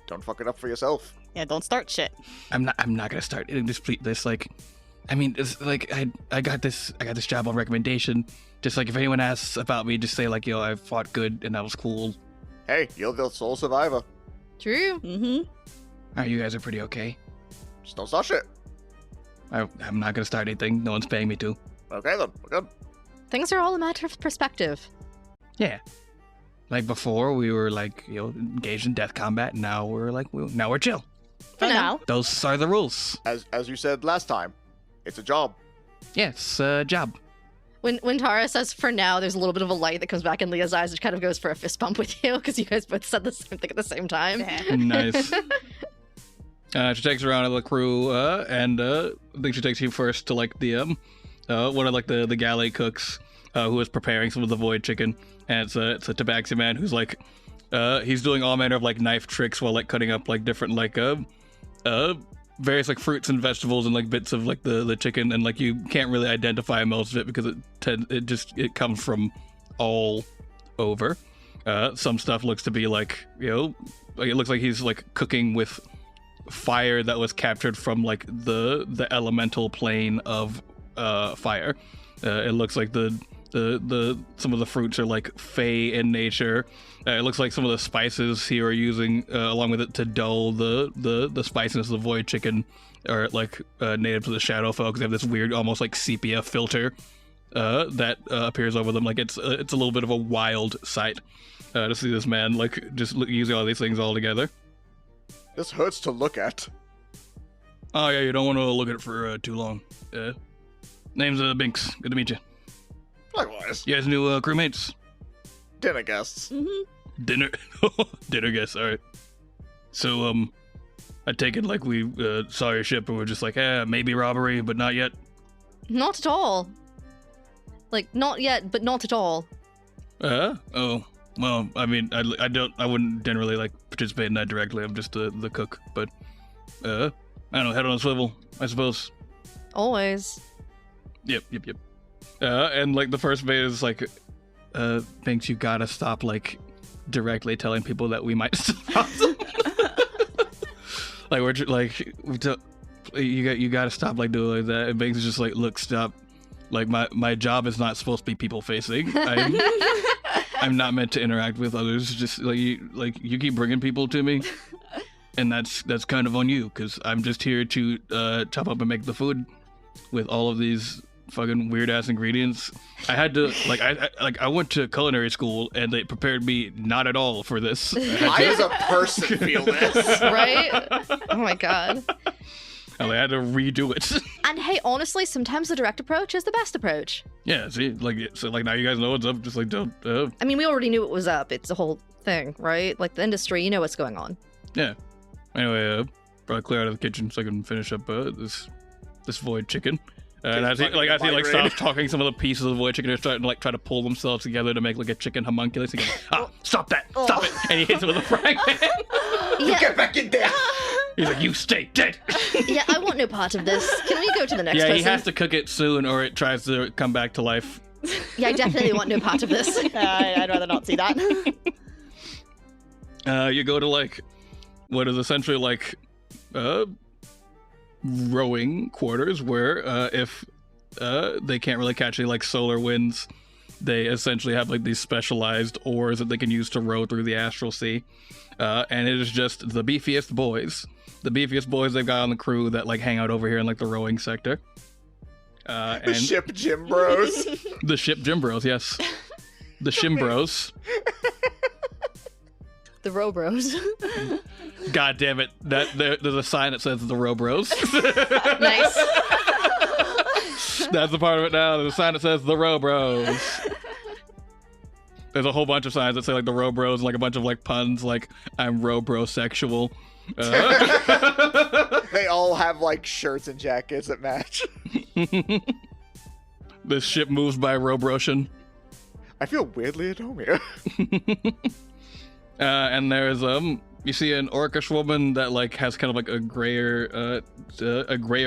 Don't fuck it up for yourself. Yeah, don't start shit. I'm not gonna start this like. I mean, it's like I got this job on recommendation. Just like if anyone asks about me, just say like, "Yo, I fought good and that was cool." Hey, you're the sole survivor. True. Mm-hmm. All right, you guys are pretty okay. Just don't start shit. I'm not gonna start anything. No one's paying me to. Okay then, we're good. Things are all a matter of perspective. Yeah. Like before, we were like, engaged in death combat. And now we're like, now we're chill. For now. Those are the rules. As you said last time, it's a job. Yeah, it's a job. When Tara says for now, there's a little bit of a light that comes back in Leah's eyes, which kind of goes for a fist bump with you, because you guys both said the same thing at the same time. Nice. She takes her around to the crew, and I think she takes you first to like the one of like the galley cooks, who is preparing some of the void chicken, and it's a tabaxi man who's like, he's doing all manner of like knife tricks while like cutting up like different like various like fruits and vegetables and like bits of like the chicken, and like you can't really identify most of it because it comes from all over. Some stuff looks to be like it looks like he's like cooking with fire that was captured from like the elemental plane of fire. It looks like the some of the fruits are like fey in nature. It looks like some of the spices here are using along with it to dull the spiciness of the void chicken are like native to the shadow folk. They have this weird almost like sepia filter that appears over them. Like it's a little bit of a wild sight to see this man like just using all these things all together. This hurts to look at. Oh yeah, you don't want to look at it for too long. Name's Binks. Good to meet you. Likewise. You guys new crewmates? Dinner guests. Mm-hmm. Dinner guests. All right. So I take it like we saw your ship and we're just like, maybe robbery, but not yet. Not at all. Like, not yet, but not at all. Oh. Well, I mean, I wouldn't generally like participate in that directly. I'm just the cook, but I don't know, head on a swivel, I suppose. Always. Yep. And like the first bit is like, Binks, you gotta stop like directly telling people that we might stop them. Like you gotta stop like doing like that. And Binks is just like, look, stop. Like my job is not supposed to be people facing. I'm not meant to interact with others. Just like you keep bringing people to me, and that's kind of on you because I'm just here to chop up and make the food with all of these fucking weird ass ingredients. I had to I went to culinary school and they prepared me not at all for this. I as a person feel this. Right? Oh my god. And I had to redo it. And hey, honestly, sometimes the direct approach is the best approach. Yeah, see, so now you guys know what's up. Just like don't. I mean, we already knew it was up. It's a whole thing, right? Like the industry, you know what's going on. Yeah. Anyway, probably clear out of the kitchen so I can finish up this void chicken. And as he stops talking, some of the pieces of the void chicken are starting to like try to pull themselves together to make like a chicken homunculus. He goes, stop that, stop it! And he hits it with a frying pan. You get back in there. He's like, you stay dead. Yeah, I want no part of this. Can we go to the next person? Yeah, he has to cook it soon or it tries to come back to life. Yeah, I definitely want no part of this. I'd rather not see that. You go to like what is essentially like rowing quarters where if they can't really catch any like solar winds, they essentially have like these specialized oars that they can use to row through the astral sea. And it is just the beefiest boys they've got on the crew that like hang out over here in like the rowing sector. The ship Gym Bros. The ship Gym Bros, yes. The Shim Bros. The Row Bros. God damn it. There's a sign that says the Row Bros. Nice. That's the part of it now. There's a sign that says the Row Bros. There's a whole bunch of signs that say like the Robros and like a bunch of like puns like I'm Robrosexual. They all have like shirts and jackets that match. This ship moves by Robrosian. I feel weirdly at home here. And there's you see an orcish woman that like has kind of like a grayer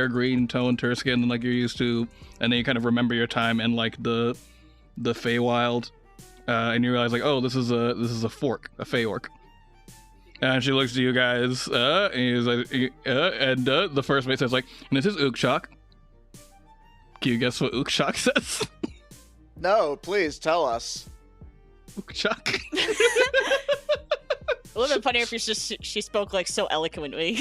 green tone to her skin than like you're used to, and then you kind of remember your time in like the Feywild, and you realize like, oh, this is a fork, a Fey orc. And she looks to you guys, and he's like, the first mate says like, and this is Ukchak. Can you guess what Ukchak says? No, please tell us. Ukchak. It would have been funnier if she spoke like so eloquently. Now,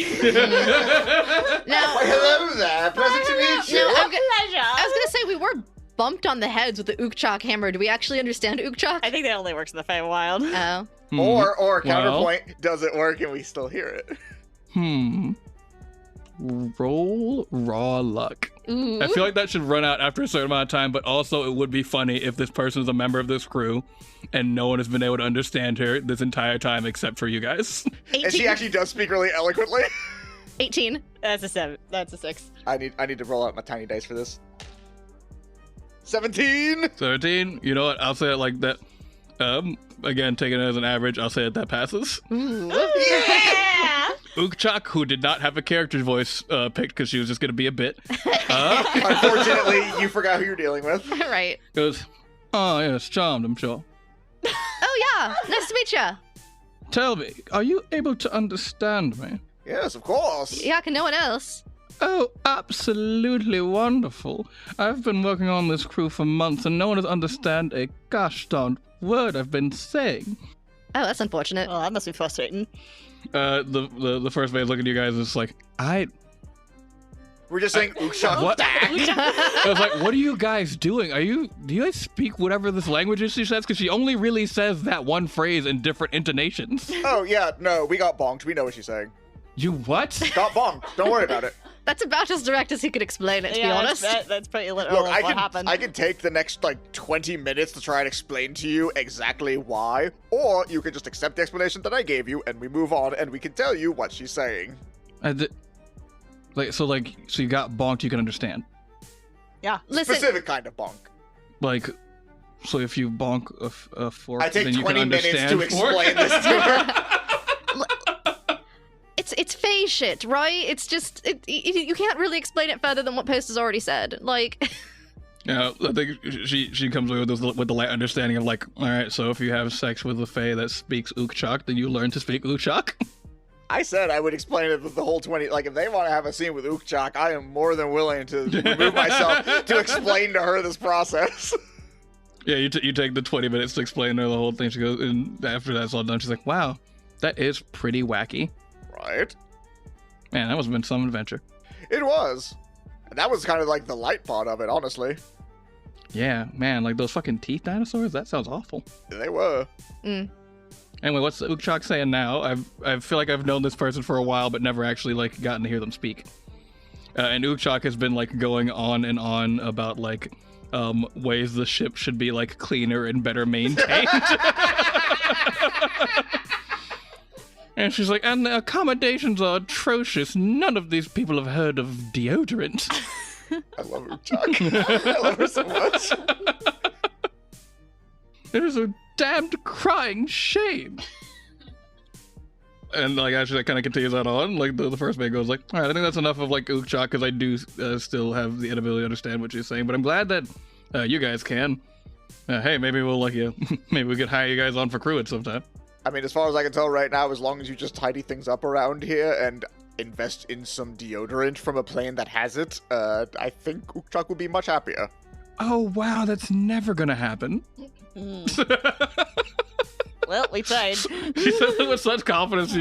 Hello there, pleasant to meet you. no, Pleasure. I was gonna say we were bumped on the heads with the Ukchak hammer. Do we actually understand Ukchak? I think that only works in the Feywild. Oh. Or counterpoint, does it work and we still hear it? Roll raw luck. Ooh. I feel like that should run out after a certain amount of time, but also it would be funny if this person is a member of this crew and no one has been able to understand her this entire time except for you guys. 18. And she actually does speak really eloquently. 18. That's a 7. That's a 6. I need to roll out my tiny dice for this. 17. 17. You know what? I'll say it like that. Again, taking it as an average, I'll say that passes. Ooh. Yeah! Ukchak, who did not have a character voice picked because she was just going to be a bit, Unfortunately, you forgot who you're dealing with. Right. goes, oh, yes, charmed, I'm sure. Oh yeah. Nice to meet ya. Tell me, are you able to understand me? Yes, of course. Yeah, can no one else? Oh, absolutely wonderful. I've been working on this crew for months and no one has understand a gosh darn word I've been saying. Oh, that's unfortunate. Well, that must be frustrating. The first mate looking at you guys is like, We're just saying Ukshak. What? I was like, what are you guys doing? Do you guys speak whatever this language is she says? Because she only really says that one phrase in different intonations. Oh, yeah, no, we got bonked. We know what she's saying. You what? Got bonked. Don't worry about it. That's about as direct as he could explain it, to be honest. That's pretty literal Look, of what happened. I can take the next, 20 minutes to try and explain to you exactly why, or you can just accept the explanation that I gave you, and we move on, and we can tell you what she's saying. So you got bonked, you can understand. Yeah. Listen, Specific kind of bonk. Like, so if you bonk a fork, I take then you 20 can minutes understand to fork? explain this to her. it's Fey shit, right? It's just, you can't really explain it further than what Post has already said. Like... Yeah, I think she comes away with the light understanding of like, all right, so if you have sex with a Fae that speaks Ukchak, then you learn to speak Ukchak. I said I would explain it the whole 20. Like, if they want to have a scene with Ukchak, I am more than willing to remove myself to explain to her this process. Yeah, you take the 20 minutes to explain to her the whole thing. She goes, and after that's all done, she's like, wow, that is pretty wacky. Right? Man, that must have been some adventure. It was. And that was kind of like the light part of it, honestly. Yeah, man, like those fucking teeth dinosaurs? That sounds awful. They were. Mm. Anyway, what's Ukchak saying now? I feel like I've known this person for a while, but never actually like gotten to hear them speak. And Ukchak has been like going on and on about like ways the ship should be like cleaner and better maintained. And she's like, and the accommodations are atrocious. None of these people have heard of deodorant. I love Ukchak. I love her so much. It is a damned crying shame. And like actually that kind of continues that on. Like the first mate goes like, all right, I think that's enough of like Ukchak because I do still have the inability to understand what she's saying. But I'm glad that you guys can. Hey, maybe we'll like you. Maybe we could hire you guys on for crew at some time. I mean, as far as I can tell right now, as long as you just tidy things up around here and invest in some deodorant from a plane that has it, I think Ukchak would be much happier. Oh wow, that's never gonna happen. Well, we tried. She says it with such confidence.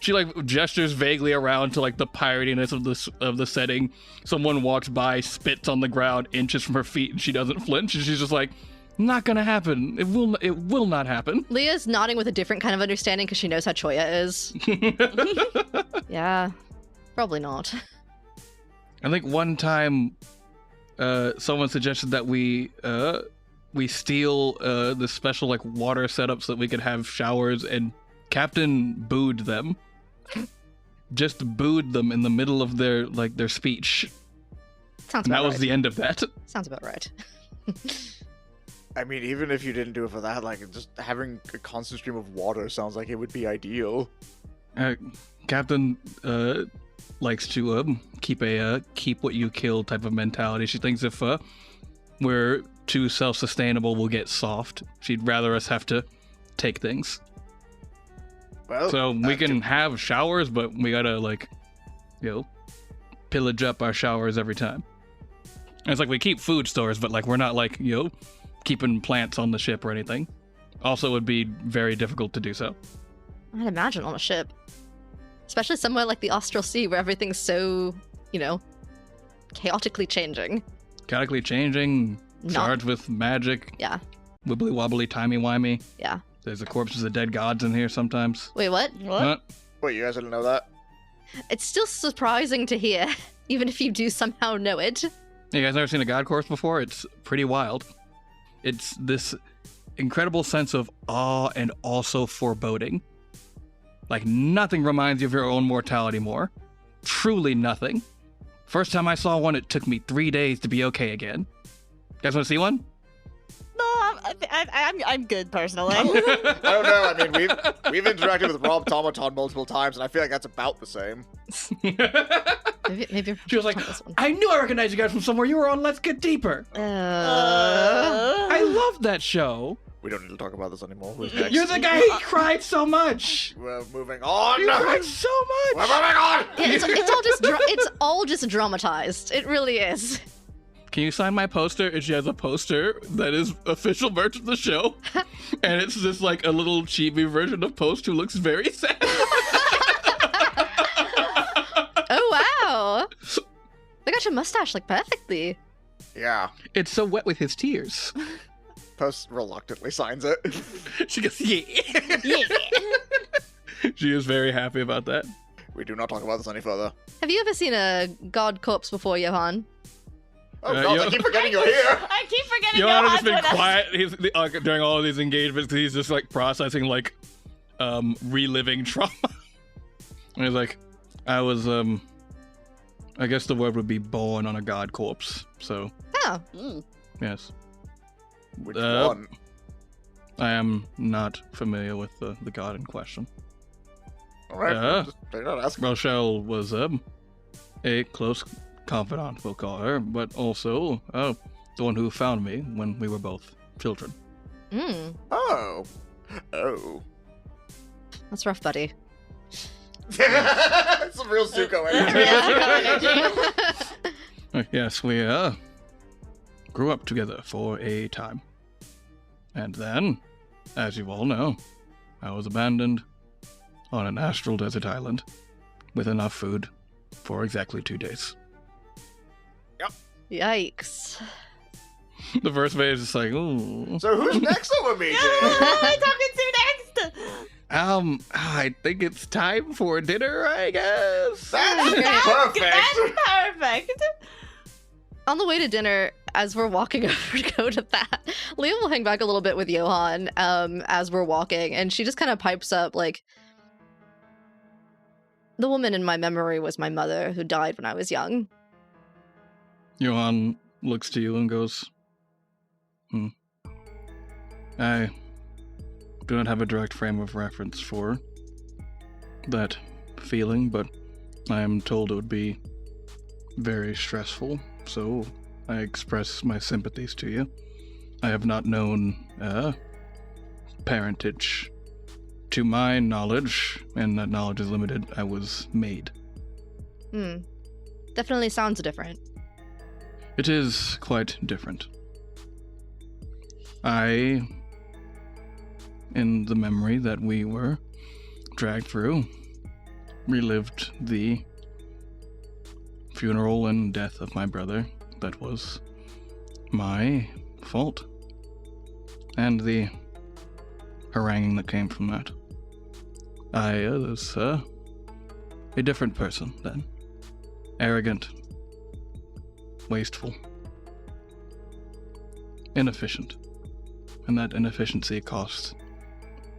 She gestures vaguely around to like the piratiness of the setting. Someone walks by, spits on the ground inches from her feet, and she doesn't flinch. And she's just like, "Not gonna happen. It will not happen." Leah's nodding with a different kind of understanding because she knows how Choya is. Yeah, probably not. I think one time, someone suggested that we we steal the special like water setup so that we could have showers, and Captain booed them. Just booed them in the middle of their speech. Sounds And about that was right. the end of that. Sounds about right. I mean, even if you didn't do it for that, like, just having a constant stream of water sounds like it would be ideal. Captain likes to keep a keep what you kill type of mentality. She thinks if we're too self-sustainable, we'll get soft. She'd rather us have to take things. Well, So we can have showers, but we gotta pillage up our showers every time. And it's like we keep food stores, but like we're not like keeping plants on the ship or anything. Also, it would be very difficult to do so. I'd imagine on a ship. Especially somewhere like the Austral Sea where everything's so, chaotically changing. Chaotically changing, Not- charged with magic, Yeah, wibbly wobbly, timey wimey. yeah. There's the corpses of dead gods in here sometimes. Wait, what? What? Huh? Wait, you guys didn't know that? It's still surprising to hear, even if you do somehow know it. You guys ever seen a god corpse before? It's pretty wild. It's this incredible sense of awe and also foreboding. Like nothing reminds you of your own mortality more. Truly nothing. First time I saw one, it took me 3 days to be okay again. You guys want to see one? No, I'm good personally. I don't know. I mean, we've interacted with Rob Tomaton multiple times, and I feel like that's about the same. Maybe She was like, this one. I knew I recognized you guys from somewhere. You were on Let's Get Deeper. I love that show. We don't need to talk about this anymore. Who's next? You're the guy who cried so much. We're moving on. You cried so We're much. moving on. Yeah, it's all just dramatized. It really is. Can you sign my poster? And she has a poster that is official merch of the show. And it's just like a little chibi version of Post who looks very sad. Oh wow! They got your mustache like perfectly. Yeah. It's so wet with his tears. Post reluctantly signs it. She goes, yeah. She is very happy about that. We do not talk about this any further. Have you ever seen a god corpse before, Johan? Oh, Uh, God, I yo- keep forgetting you're here. I keep forgetting Johanna Johan's just been with us. quiet during all of these engagements because he's just like processing like reliving trauma. And he's like, I was I guess the word would be born on a god corpse. So Oh, yes, Which Uh, one? I am not familiar with the god in question. All right. They're not asking. Rochelle was a close confidant, we'll call her, but also the one who found me when we were both children. Oh. Oh. that's rough, buddy. It's a real Zuko energy. Yes, we grew up together for a time. And then, as you all know, I was abandoned on an astral desert island with enough food for exactly 2 days. Yikes. The first phase is just like, ooh. So who's next over me, Who Jay? am I talking to next? I think it's time for dinner, I guess. That's perfect. That's perfect. On the way to dinner, as we're walking over to go to that, Liam will hang back a little bit with Johan as we're walking, and she just kind of pipes up like, the woman in my memory was my mother who died when I was young. Johan looks to you and goes, I do not have a direct frame of reference for that feeling, but I am told it would be very stressful, so I express my sympathies to you. I have not known parentage. To my knowledge, and that knowledge is limited, I was made. Definitely sounds different. It is quite different. I, in the memory that we were dragged through, relived the funeral and death of my brother. That was my fault. And the haranguing that came from that. I was a different person then. Arrogant. Wasteful. Inefficient. and that inefficiency cost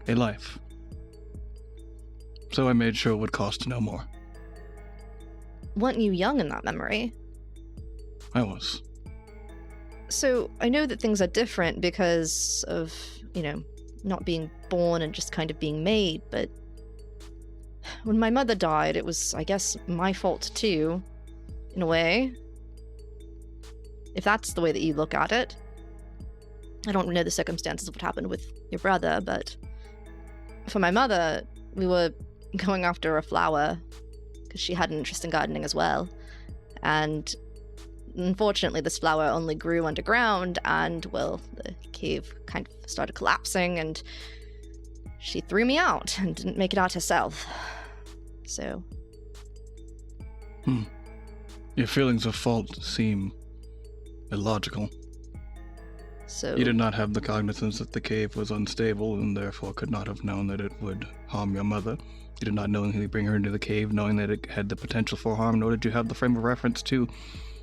a life. So I made sure it would cost no more. Weren't you young in that memory? I was. So I know that things are different because of, not being born and just kind of being made, but when my mother died, it was, I guess, my fault too, in a way. If that's the way that you look at it. I don't know the circumstances of what happened with your brother, but for my mother, we were going after a flower because she had an interest in gardening as well. And unfortunately, this flower only grew underground, and, well, the cave kind of started collapsing, and she threw me out and didn't make it out herself. So. Your feelings of fault seem illogical. So. You did not have the cognizance that the cave was unstable and therefore could not have known that it would harm your mother. You did not knowingly bring her into the cave knowing that it had the potential for harm, nor did you have the frame of reference to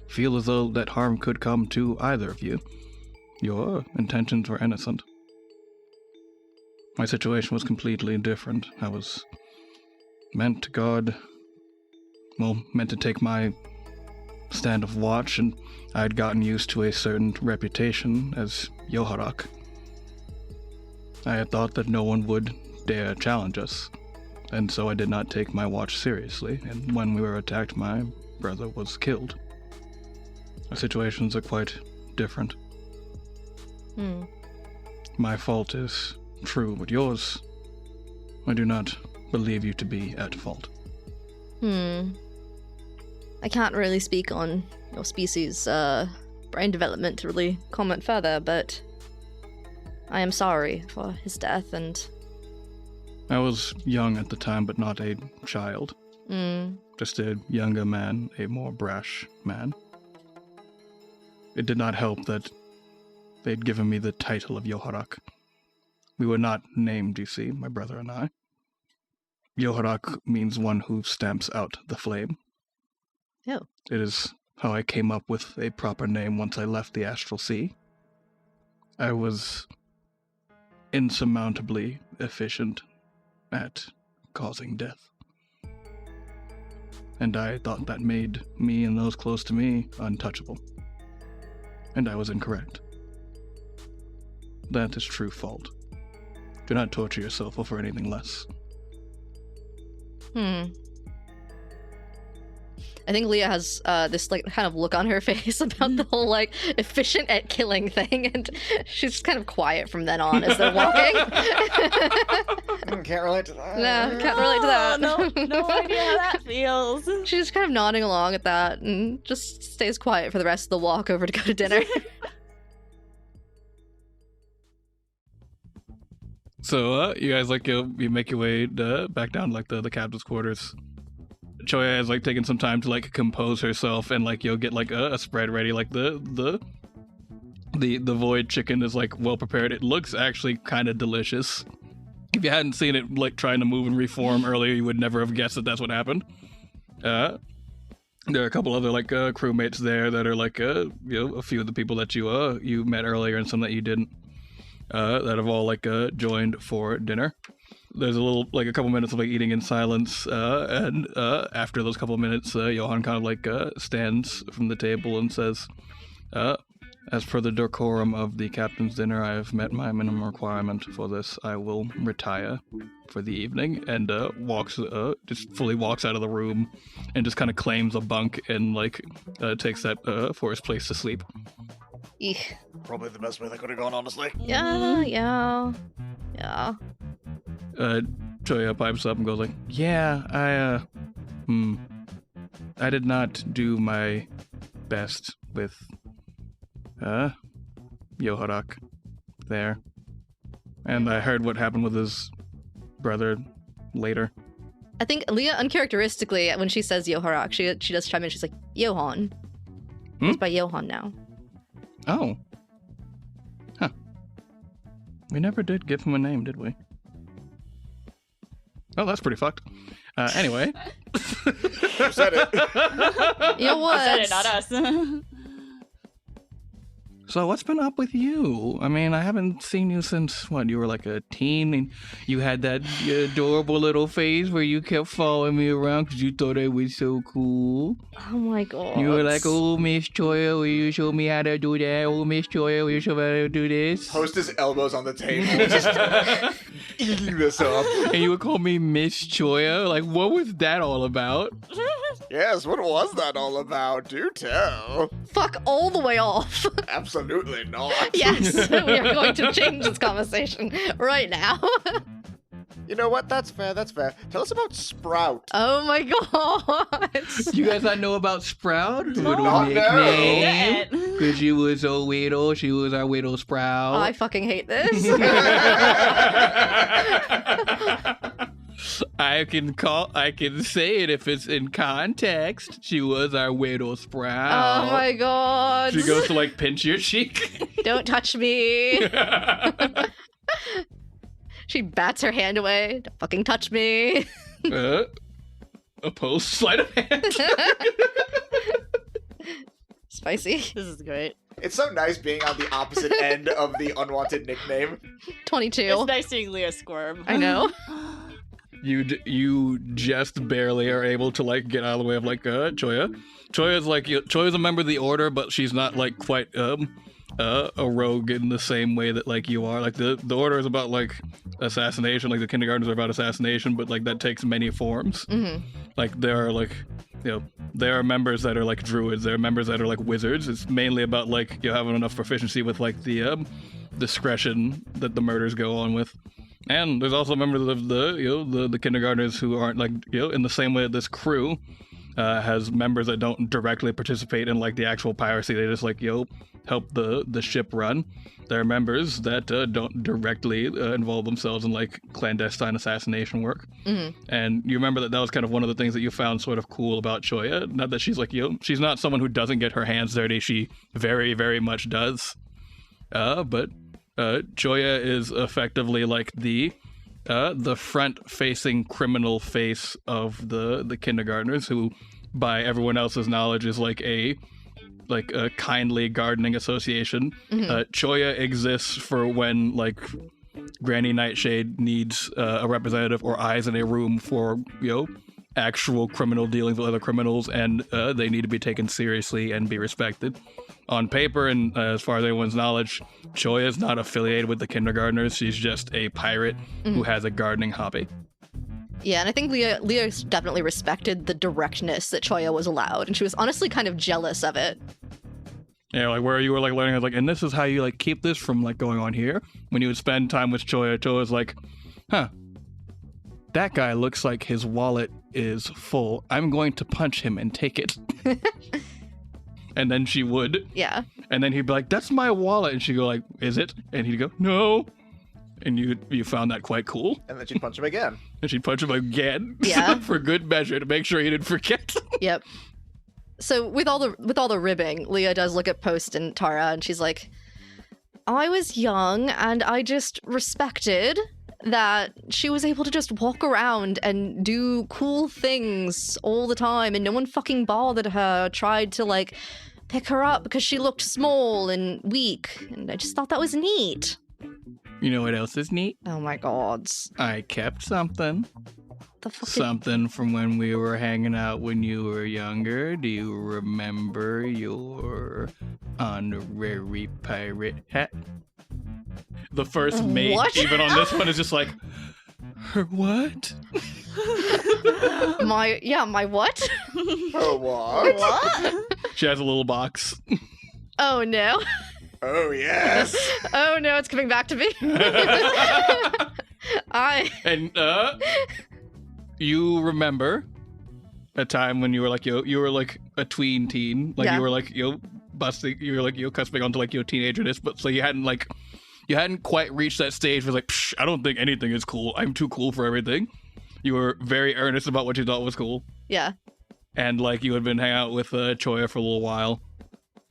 feel as though that harm could come to either of you. Your intentions were innocent. My situation was completely different. I was meant to meant to take my stand of watch, and I had gotten used to a certain reputation as Yoharak. I had thought that no one would dare challenge us, and so I did not take my watch seriously, and when we were attacked, my brother was killed. Our situations are quite different. My fault is true, but yours, I do not believe you to be at fault. I can't really speak on your species' brain development to really comment further, but I am sorry for his death, and... I was young at the time, but not a child. Just a younger man, a more brash man. It did not help that they'd given me the title of Yoharak. We were not named, you see, my brother and I. Yoharak means one who stamps out the flame. Oh. It is how I came up with a proper name once I left the Astral Sea. I was insurmountably efficient at causing death. And I thought that made me and those close to me untouchable. And I was incorrect. That is true fault. Do not torture yourself over anything less. I think Leah has this kind of look on her face about the whole efficient at killing thing, and she's kind of quiet from then on as they're walking. Can't relate to that. No, can't relate to that. No idea how that feels. She's just kind of nodding along at that and just stays quiet for the rest of the walk over to go to dinner. So, you guys, you make your way back down, the captain's quarters. Choya has, taken some time to, compose herself, and, you'll get, a spread ready. The void chicken is, well prepared. It looks actually kind of delicious. If you hadn't seen it, trying to move and reform earlier, you would never have guessed that that's what happened. There are a couple other, crewmates there that are, a few of the people that you met earlier and some that you didn't. That have all joined for dinner. There's a little a couple minutes of eating in silence, and after those couple of minutes, Johan kind of stands from the table and says, "As per the decorum of the captain's dinner, I have met my minimum requirement for this. I will retire for the evening," and just fully walks out of the room and just kind of claims a bunk and takes that for his place to sleep. Eek. Probably the best way that could have gone, honestly. Yeah. Choya pipes up and goes "Yeah, I did not do my best with, Yoharak there. And I heard what happened with his brother later." I think Leah, uncharacteristically, when she says Yoharak, she does chime in. She's like, Johan. It's by Johan now. Oh. Huh. We never did give him a name, did we? Oh, that's pretty fucked. Anyway. You said it. You know what? I said it, not us. So what's been up with you? I mean, I haven't seen you since, what, you were like a teen and you had that adorable little phase where you kept following me around because you thought I was so cool. Oh my god. You were like, oh, Miss Choya, will you show me how to do that? Oh, Miss Choya, will you show me how to do this? Post his elbows on the table, just eating this up. And you would call me Miss Choya? Like, what was that all about? Yes, what was that all about? Do tell. Fuck all the way off. Absolutely not. Yes, we are going to change this conversation right now. You know what? That's fair. Tell us about Sprout. Oh my god. You guys not know about Sprout? Not know. Because she was a widow. She was our widow Sprout. I fucking hate this. I can say it if it's in context. She was our widow Sprout. Oh my god. She goes to like pinch your cheek. Don't touch me. She bats her hand away. Don't fucking touch me. Opposed sleight of hand. Spicy. This is great. It's so nice being on the opposite end of the unwanted nickname. 22. It's nice seeing Leah squirm. I know. You just barely are able to like get out of the way of like Choya. Choya's a member of the order, but she's not like quite a rogue in the same way that like you are. Like the order is about like assassination, like the kindergartens are about assassination, but like that takes many forms. Mm-hmm. Like there are like, you know, there are members that are like druids, there are members that are like wizards. It's mainly about like you having enough proficiency with like the discretion that the murders go on with. And there's also members of the kindergartners who aren't like, you know, in the same way that this crew has members that don't directly participate in like the actual piracy. They just like, help the ship run. There are members that don't directly involve themselves in like clandestine assassination work. Mm-hmm. And you remember that was kind of one of the things that you found sort of cool about Choya. Not that she's like, she's not someone who doesn't get her hands dirty. She very, very much does. But Choya is effectively like the front-facing criminal face of the kindergartners, who, by everyone else's knowledge, is like a kindly gardening association. Mm-hmm. Choya exists for when like Granny Nightshade needs a representative or eyes in a room for actual criminal dealings with other criminals, and they need to be taken seriously and be respected. On paper, and as far as anyone's knowledge, Choya is not affiliated with the kindergartners. She's just a pirate who has a gardening hobby. Yeah, and I think Leah definitely respected the directness that Choya was allowed, and she was honestly kind of jealous of it. Yeah, like where you were like learning, like, and this is how you like keep this from like going on here. When you would spend time with Choya was like, that guy looks like his wallet is full. I'm going to punch him and take it. And then she would. Yeah. And then he'd be like, that's my wallet. And she'd go like, is it? And he'd go, no. And you found that quite cool. And then she'd punch him again. And she'd punch him again. Yeah. For good measure, to make sure he didn't forget. Yep. So with all the ribbing, Leah does look at Post and Tara, and she's like, I was young and I just respected that she was able to just walk around and do cool things all the time, and no one fucking bothered her, tried to like pick her up because she looked small and weak, and I just thought that was neat. You know what else is neat? Oh my god. I kept something. The fucking... Something from when we were hanging out when you were younger. Do you remember your honorary pirate hat? The first mate, even on this one, is just like, her what? my what? Her what? What? She has a little box. Oh no. Oh yes. Oh no, it's coming back to me. You remember a time when you were like you were like a tween teen, like you were like busting, you were like cusping onto like your teenagerness, but so you hadn't quite reached that stage where it's like, I don't think anything is cool. I'm too cool for everything. You were very earnest about what you thought was cool. Yeah. And like you had been hanging out with Choya for a little while,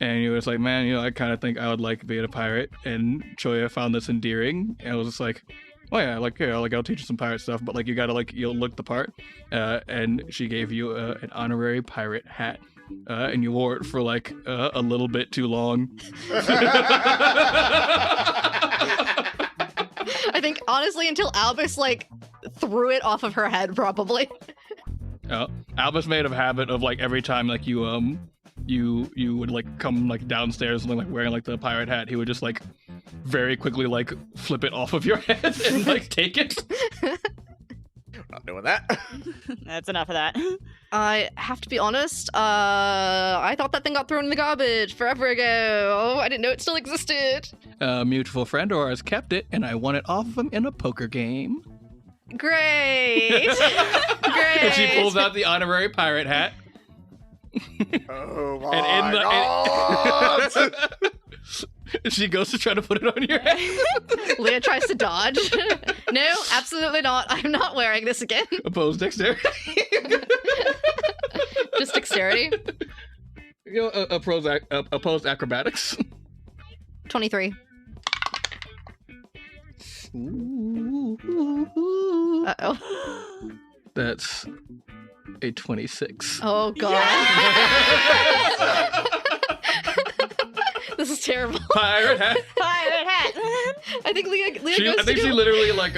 and you were just like, man, I kind of think I would like being a pirate. And Choya found this endearing, and I was just like, oh yeah, I'll teach you some pirate stuff, but like you gotta you'll look the part. And she gave you an honorary pirate hat and you wore it for like a little bit too long. I think honestly until Albus like threw it off of her head, probably. Albus made a habit of like every time like you would like come like downstairs and like wearing like the pirate hat, he would just like very quickly like flip it off of your head and like take it. Not doing that. That's enough of that. I have to be honest, I thought that thing got thrown in the garbage forever ago. Oh, I didn't know it still existed. A mutual friend of ours kept it, and I won it off of him in a poker game. Great. Great. And she pulls out the honorary pirate hat. Oh my And god! she goes to try to put it on your head. Leah tries to dodge. No, absolutely not. I'm not wearing this again. Opposed dexterity. Just dexterity. You know, opposed acrobatics. 23. Ooh. Uh-oh. That's a 26. Oh, God. This is terrible. Pirate hat. Pirate hat. I think Leah goes I think to she do... literally like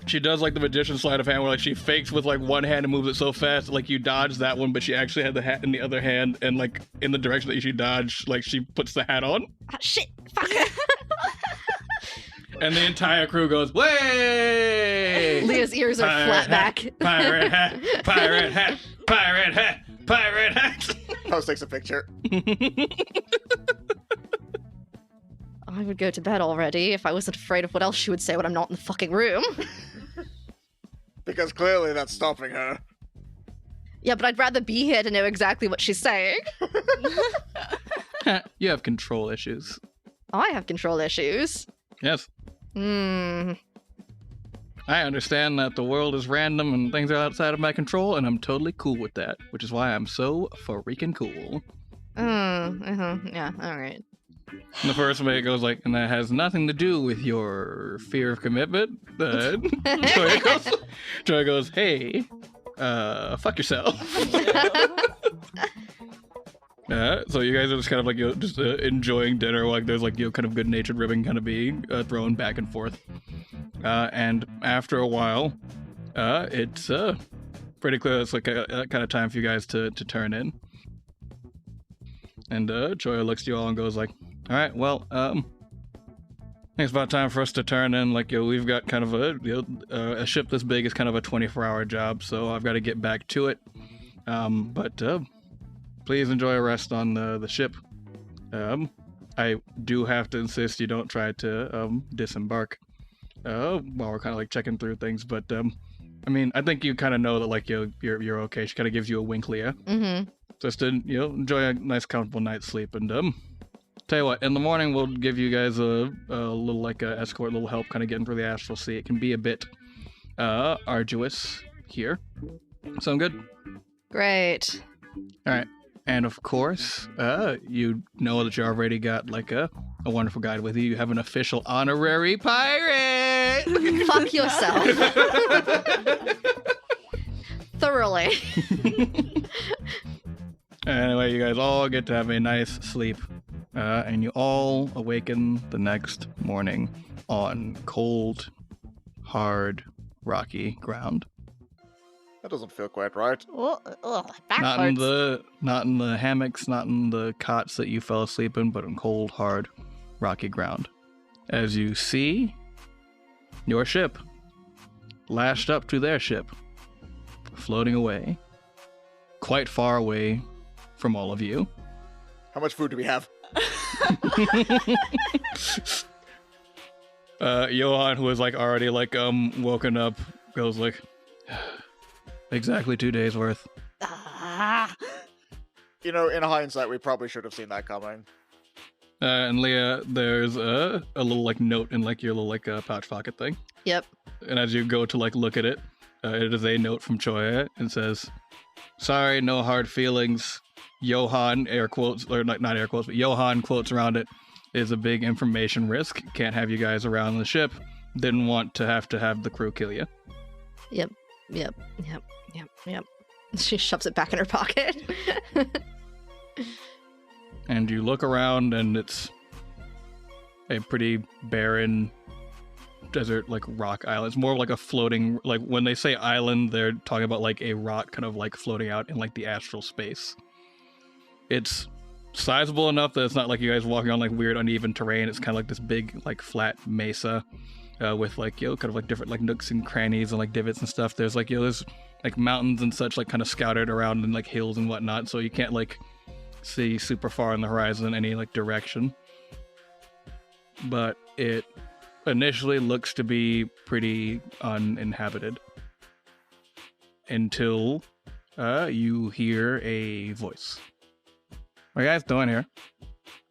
she does like the magician sleight of hand where like she fakes with like one hand and moves it so fast like you dodge that one, but she actually had the hat in the other hand, and like in the direction that she dodged, like she puts the hat on. Ah, shit. Fuck. And the entire crew goes, "Way!" Leah's ears are flat back. Pirate hat, pirate hat, pirate hat, pirate hat. Post takes a picture. I would go to bed already if I wasn't afraid of what else she would say when I'm not in the fucking room. Because clearly that's stopping her. Yeah, but I'd rather be here to know exactly what she's saying. You have control issues. I have control issues. Yes. Hmm. I understand that the world is random and things are outside of my control, and I'm totally cool with that, which is why I'm so freaking cool. Yeah, alright. And the first mate goes like, and that has nothing to do with your fear of commitment. Joy goes, hey, fuck yourself. So you guys are just kind of like, just enjoying dinner, like there's like, kind of good-natured ribbon kind of being thrown back and forth. And after a while, it's pretty clear it's like a kind of time for you guys to turn in. And Joya looks at you all and goes like, all right, well, I think it's about time for us to turn in. Like, we've got kind of a ship this big is kind of a 24-hour job, so I've got to get back to it. But please enjoy a rest on the ship. I do have to insist you don't try to disembark while we're kind of like checking through things. But I mean, I think you kind of know that like you're okay. She kind of gives you a wink, Leah. Mm-hmm. Just to enjoy a nice, comfortable night's sleep. And tell you what, in the morning we'll give you guys a little like a escort, little help, kind of getting through the astral sea. It can be a bit arduous here. Sound good? Great. All right. And of course, you know that you already got like a wonderful guide with you. You have an official honorary pirate. Fuck yourself. Thoroughly. Anyway, you guys all get to have a nice sleep. And you all awaken the next morning on cold, hard, rocky ground. That doesn't feel quite right. Backwards. Not in the hammocks, not in the cots that you fell asleep in, but on cold, hard, rocky ground. As you see your ship lashed up to their ship, floating away, quite far away from all of you. How much food do we have? Johan, who is like already like woken up, goes like, exactly 2 days worth. You know, in hindsight, we probably should have seen that coming. And Leah, there's a little like note in like your little like pouch pocket thing. Yep. And as you go to like look at it, it is a note from Choya and says, "Sorry, no hard feelings. Johan," air quotes, or not air quotes, but Johan quotes around it, "is a big information risk. Can't have you guys around the ship. Didn't want to have the crew kill you." Yep. She shoves it back in her pocket. And you look around, and it's a pretty barren desert, like, rock island. It's more like a floating, like, when they say island, they're talking about, like, a rock kind of, like, floating out in, like, the astral space. It's sizable enough that it's not like you guys walking on, like, weird, uneven terrain. It's kind of like this big, like, flat mesa with, like, kind of, like, different, like, nooks and crannies and, like, divots and stuff. There's, like, there's, like, mountains and such, like, kind of scattered around and, like, hills and whatnot, so you can't, like, see super far on the horizon in any, like, direction. But it initially looks to be pretty uninhabited until you hear a voice. What are you guys doing here?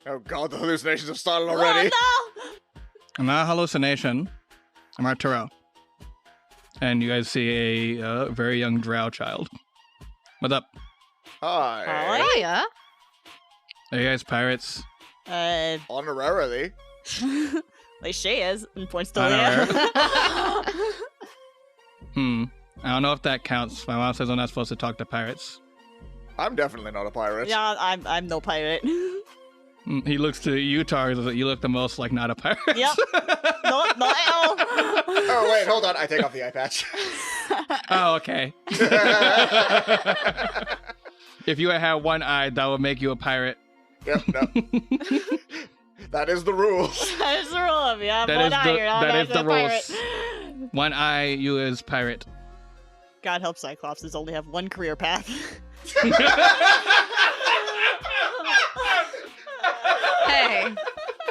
Oh god, the hallucinations have started already. Oh, no! I'm not a hallucination. I'm Arturo. And you guys see a very young drow child. What's up? Hi. Hi. Hiya. Are you guys pirates? Honorarily. Like she is, and points to Honorary. Leah. I don't know if that counts. My mom says I'm not supposed to talk to pirates. I'm definitely not a pirate. Yeah, I'm no pirate. He looks to you, Tar, as you look the most like not a pirate. Yep. Not at all. Oh, wait, hold on. I take off the eye patch. Oh, okay. If you had one eye, that would make you a pirate. Yep, no. That is the rules. That is the rule of you. That is the rules. One eye, you is pirate. God help Cyclopses only have one career path.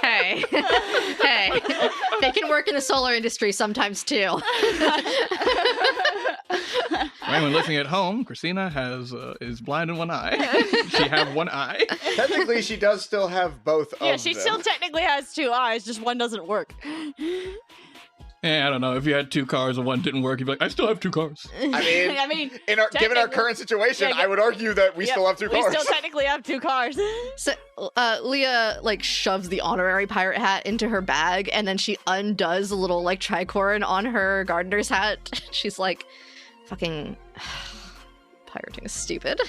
Hey. They can work in the solar industry sometimes too. For anyone listening at home, Christina is blind in one eye. She have one eye. Technically, she does still have both of them. Yeah, she still technically has two eyes, just one doesn't work. I don't know. If you had two cars and one didn't work, you'd be like, I still have two cars. I mean, given our current situation, I would argue that we still have two cars. We still technically have two cars. So Leah like shoves the honorary pirate hat into her bag, and then she undoes a little like tricorn on her gardener's hat. She's like, fucking pirating is stupid.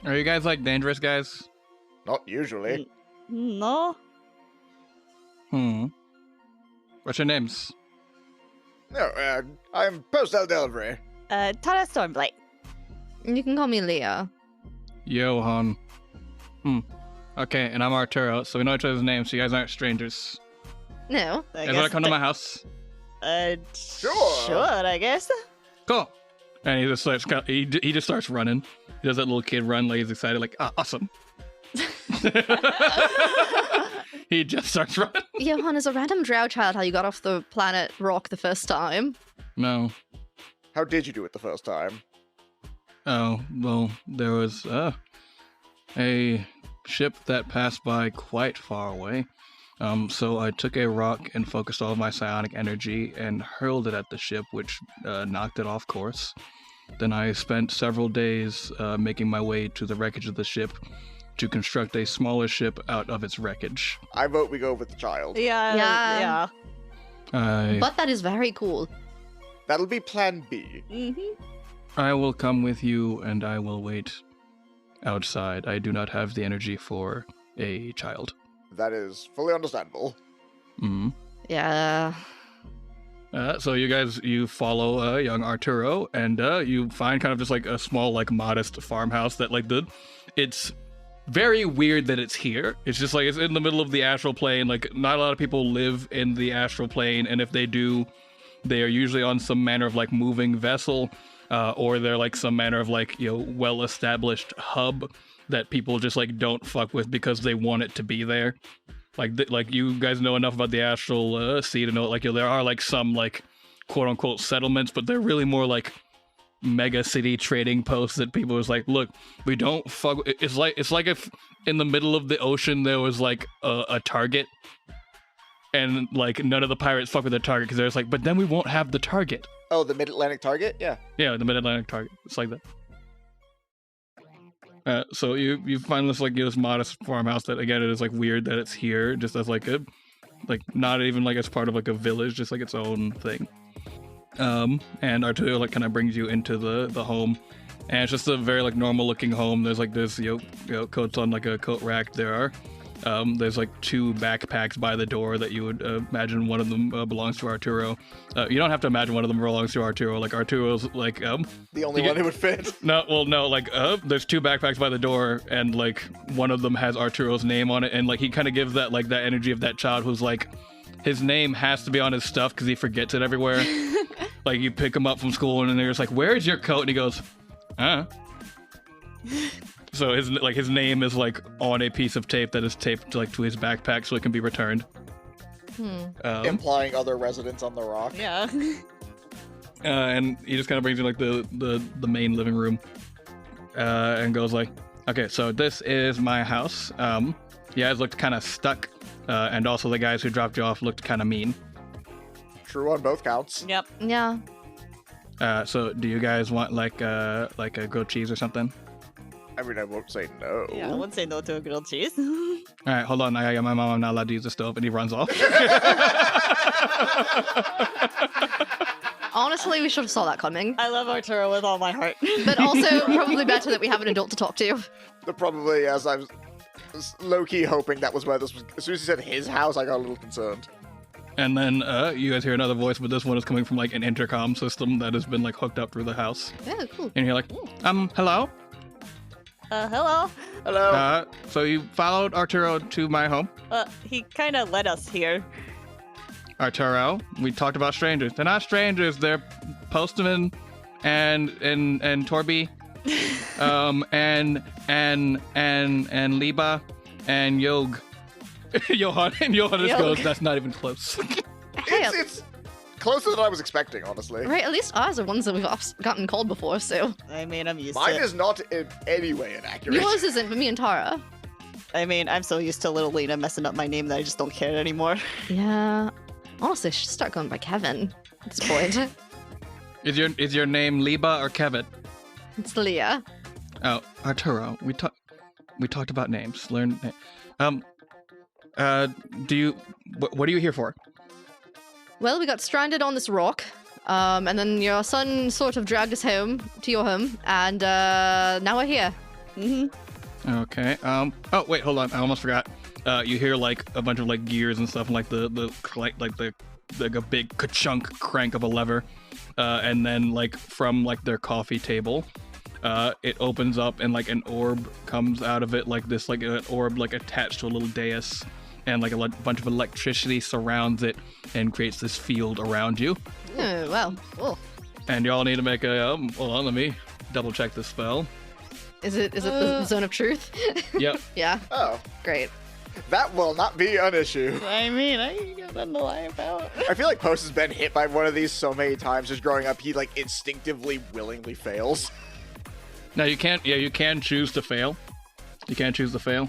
Are you guys like dangerous guys? Not usually. No. What's your names? No, I'm Postal Delvery. Tara Stormblight. You can call me Leah. Johan. Okay, and I'm Arturo, so we know each other's names, so you guys aren't strangers. No. You guys want to come to my house? Sure, I guess. Cool. And he just starts. He just starts running. He does that little kid run, like he's excited, like awesome. He just starts running. Johan, is a random drow child how you got off the planet Rock the first time? No. How did you do it the first time? Oh, well, there was a ship that passed by quite far away. So I took a rock and focused all of my psionic energy and hurled it at the ship, which knocked it off course. Then I spent several days making my way to the wreckage of the ship to construct a smaller ship out of its wreckage. I vote we go with the child. Yeah. But that is very cool. That'll be plan B. I will come with you and I will wait outside. I do not have the energy for a child. That is fully understandable. Yeah. So you follow young Arturo, and you find kind of just like a small, like modest farmhouse that it's very weird that it's here. It's just like it's in the middle of the astral plane. Like not a lot of people live in the astral plane, and if they do, they are usually on some manner of like moving vessel, or they're like some manner of like well-established hub that people just like don't fuck with because they want it to be there. Like you guys know enough about the astral sea to know like there are like some like quote unquote settlements, but they're really more like mega city trading posts that people was like, look, we don't fuck. It's like if in the middle of the ocean there was like a target, and like none of the pirates fuck with the target because there's like, but then we won't have the target. Oh, the Mid-Atlantic target? Yeah, the Mid-Atlantic target. It's like that. So you find this like this modest farmhouse that again it is like weird that it's here just as like not even like as part of like a village, just like its own thing. And Arturo like kind of brings you into the home, and it's just a very like normal looking home. There's like this coats on like a coat rack. There's like 2 backpacks by the door that you would imagine one of them belongs to Arturo. You don't have to imagine one of them belongs to Arturo. Like Arturo's like the only one who would fit. No, like there's 2 backpacks by the door, and like one of them has Arturo's name on it, and like he kind of gives that like that energy of that child who's like his name has to be on his stuff because he forgets it everywhere. Like you pick him up from school and they're just like, "Where's your coat?" And he goes, "Huh." So his name is like on a piece of tape that is taped to his backpack so it can be returned. Implying other residents on the rock. Yeah. And he just kind of brings you like the main living room, and goes like, "Okay, so this is my house. You guys looked kind of stuck, and also the guys who dropped you off looked kind of mean. True on both counts. Yep. Yeah. So do you guys want like a grilled cheese or something?" I mean, I won't say no. Yeah, I wouldn't say no to a grilled cheese. All right, hold on. I got my mom. I'm not allowed to use the stove, and he runs off. Honestly, we should have saw that coming. I love Arturo with all my heart. But also, probably better that we have an adult to talk to. But probably, as I was low-key hoping that was where this was. As soon as he said his house, I got a little concerned. And then you guys hear another voice, but this one is coming from like an intercom system that has been like hooked up through the house. Yeah, cool. And you're like, hello? Hello? Hello? So you followed Arturo to my home? He kind of led us here. Arturo, we talked about strangers. They're not strangers. They're Postman and Torby, and Liba and Yog. Johan just goes, "That's not even close." It's closer than I was expecting, honestly. Right, at least ours are ones that we've gotten called before, so. I mean, I'm used Mine to it. is not in any way inaccurate. Yours isn't, but me and Tara. I mean, I'm so used to little Lena messing up my name that I just don't care anymore. Yeah. Honestly, I should start going by Kevin at this point. Is your name Liba or Kevin? It's Leah. Oh, Arturo, we talked about names. Learn. What are you here for? Well, we got stranded on this rock, and then your son sort of dragged us home to your home, and now we're here. Mm-hmm. Okay. Oh wait, hold on. I almost forgot. You hear like a bunch of like gears and stuff, and like a big ka-chunk crank of a lever, and then like from like their coffee table, it opens up and like an orb comes out of it, like this, like an orb like attached to a little dais, and like a bunch of electricity surrounds it and creates this field around you. Oh, well. Cool. And y'all need to make a hold on, let me double check the spell. Is it the zone of truth? Yep. Yeah. Oh, Great. that will not be an issue. I mean, I ain't got nothing to lie about. I feel like Post has been hit by one of these so many times just growing up, he like instinctively, willingly fails. Now you can't. Yeah, you can choose to fail. You can choose to fail.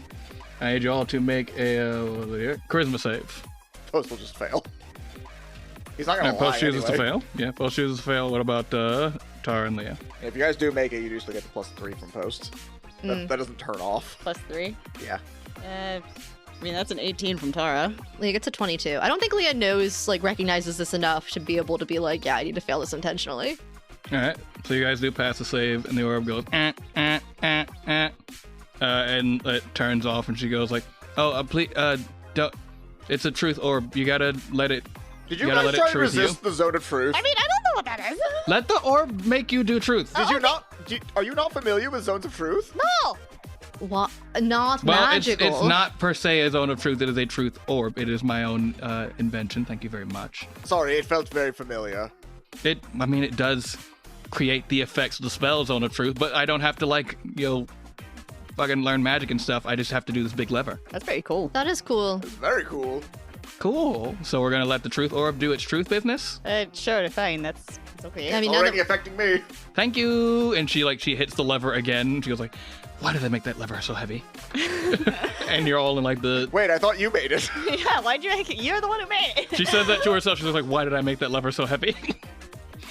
I need you all to make a charisma save. Post will just fail. He's not gonna lie Post chooses anyway. to fail. Yeah, Post chooses to fail. What about Tara and Leah? If you guys do make it, you do still get the +3 from Post. That doesn't turn off. +3. Yeah. I mean, that's an 18 from Tara. Leah gets a 22. I don't think Leah recognizes this enough to be able to be like, yeah, I need to fail this intentionally. All right. So you guys do pass the save, and the orb goes, and it turns off, and she goes like, "Oh, please, don't. It's a truth orb. You gotta let it. Did you guys try to resist the zone of truth? I mean, I don't know what that is. Let the orb make you do truth." Did you not? Are you not familiar with zones of truth? No! What? Not Well, magical. it's not per se a zone of truth. It is a truth orb. It is my own invention. Thank you very much. Sorry, it felt very familiar. It does create the effects of the spell zone of truth, but I don't have to fucking learn magic and stuff. I just have to do this big lever. That's very cool. That is cool. It's very cool. Cool. So we're gonna let the truth orb do its truth business. Sure, fine. That's okay. I mean, now Already that, affecting me. Thank you. And she hits the lever again. She goes like, "Why did I make that lever so heavy?" And you're all in like the. Wait, I thought you made it. Yeah, why'd you make it? You're the one who made it. She says that to herself. She's like, "Why did I make that lever so heavy?"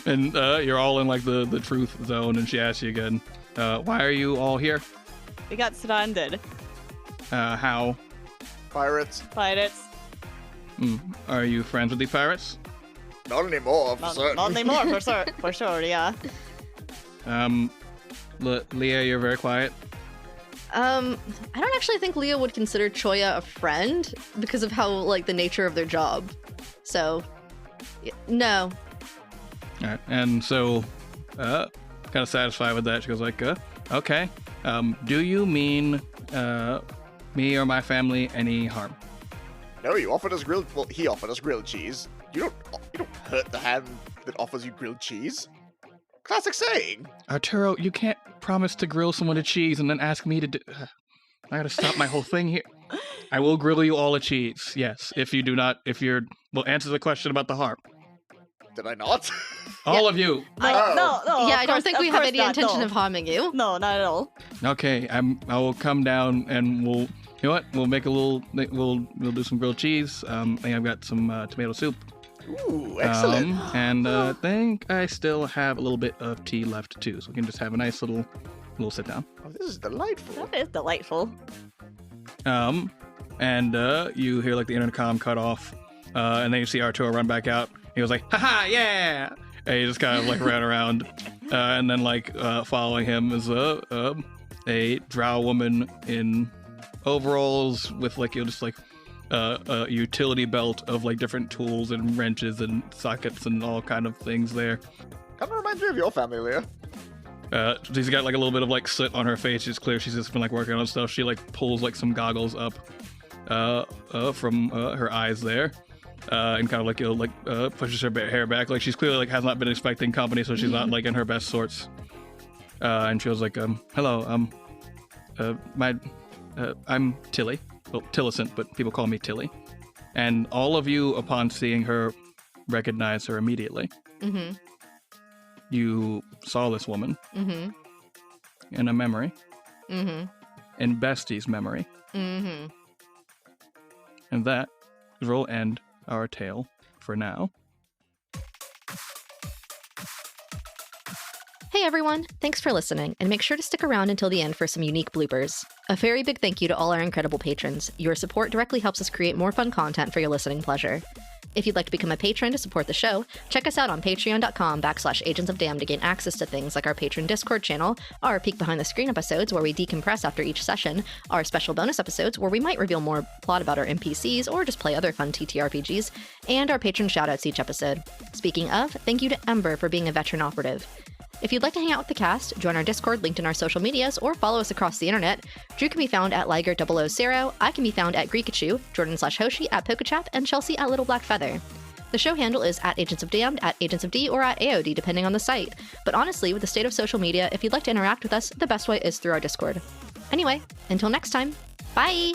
And you're all in like the truth zone. And she asks you again, "Why are you all here? We got stranded. How? Pirates. Pirates. Are you friends with these pirates?" Not anymore, for certain. Not anymore, for sure, yeah. Leah, you're very quiet. I don't actually think Leah would consider Choya a friend because of how, like, the nature of their job. So, no. All right, and so, kind of satisfied with that, she goes like, okay. Do you mean me or my family any harm? No, he offered us grilled cheese. You don't hurt the hand that offers you grilled cheese. Classic saying. Arturo, you can't promise to grill someone a cheese and then ask me to do... I gotta stop my whole thing here. I will grill you all a cheese, yes. Well, answer the question about the harm. Did I not? All of you. No. Yeah, I don't think we have any intention of harming you. No, not at all. Okay, I will come down and we'll... You know what? We'll make we'll do some grilled cheese. I think I've got some tomato soup. Ooh, excellent. And I think I still have a little bit of tea left too, so we can just have a nice little sit down. Oh, this is delightful. That is delightful. And you hear like the intercom cut off, and then you see Arturo run back out. He goes like, "Haha, yeah!" And he just kind of like ran around, and then like following him is a drow woman in overalls with like a utility belt of like different tools and wrenches and sockets and all kind of things there. Kind of reminds me of your family, Leah. She's got like a little bit of like soot on her face. It's clear she's just been like working on stuff. She like pulls like some goggles up from her eyes there, and kind of like pushes her hair back. Like she's clearly like has not been expecting company, so she's not like in her best sorts. And she was like, "Hello, I'm Tilly. Well, Tillicent, but people call me Tilly. And all of you, upon seeing her, recognize her immediately. Mm-hmm. You saw this woman in a memory, in Bestie's memory. And that will end our tale for now. Hey everyone, thanks for listening, and make sure to stick around until the end for some unique bloopers. A very big thank you to all our incredible patrons. Your support directly helps us create more fun content for your listening pleasure. If you'd like to become a patron to support the show, check us out on patreon.com/agentsofdamned to gain access to things like our patron Discord channel, our peek behind the screen episodes where we decompress after each session, our special bonus episodes where we might reveal more plot about our NPCs or just play other fun TTRPGs, and our patron shoutouts each episode. Speaking of, thank you to Eymbr for being a veteran operative. If you'd like to hang out with the cast, join our Discord linked in our social medias, or follow us across the internet, Drew can be found at Liger000, I can be found at Greekachu, Jordan/Hoshi at Pokachap, and Chelsea at Little Black Feather. The show handle is at agentsofdamned, at agentsofd, or at AOD, depending on the site. But honestly, with the state of social media, if you'd like to interact with us, the best way is through our Discord. Anyway, until next time, bye!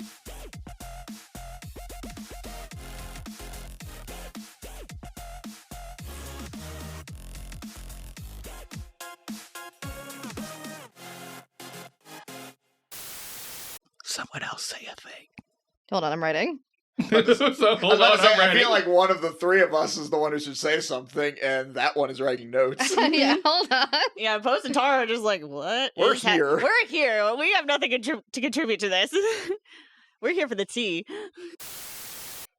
Someone else say a thing. Hold on, I'm writing. So, hold on, I feel like one of the three of us is the one who should say something, and that one is writing notes. Yeah, hold on. Yeah, Post and Tara are just like, what? We're here. We're here. We have nothing to contribute to this. We're here for the tea.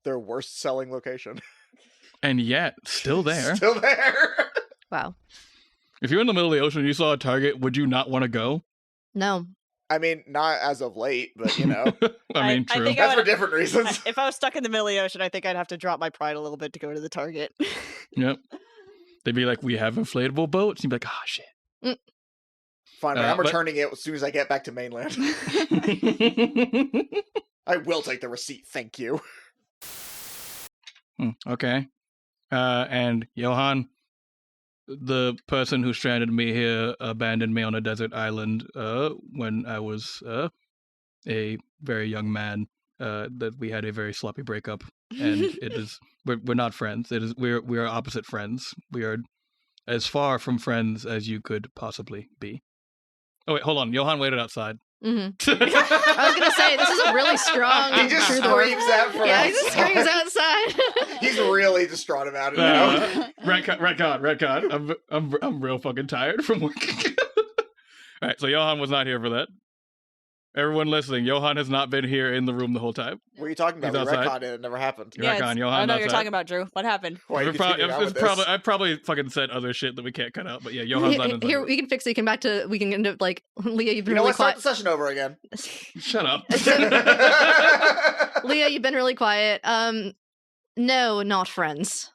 Their worst selling location. And yet, still there. Still there. Wow. If you're in the middle of the ocean and you saw a target, would you not want to go? No. I mean, not as of late, but you know. I mean, true. think That's for different reasons. If I was stuck in the middle of the ocean, I think I'd have to drop my pride a little bit to go to the target. Yep. They'd be like, we have inflatable boats. You'd be like, ah, shit. Fine, but I'm returning it as soon as I get back to mainland. I will take the receipt, thank you. Okay. And Johan, the person who stranded me here abandoned me on a desert island when I was a very young man. That we had a very sloppy breakup, and it is we're not friends. It is we are opposite friends. We are as far from friends as you could possibly be. Oh wait, hold on. Johan waited outside. Mm-hmm. I was gonna say this is a really strong. He just screams out for Yeah, us. he just screams outside. He's really distraught about it now. Retcon. I'm real fucking tired from working. All right, so Johan was not here for that. Everyone listening, Johan has not been here in the room the whole time. What are you talking about? He's We outside. retconned it. It never happened. You're back on, Johan. I know you're outside. talking about, Drew. What happened? Why are you continuing on with this? I probably fucking said other shit that we can't cut out, but yeah, Johan's not inside. Here, we can fix it. We can end up like, Leah, you've been You know really what? Start quiet. the session over again. Shut up. Leah, you've been really quiet. No, not friends.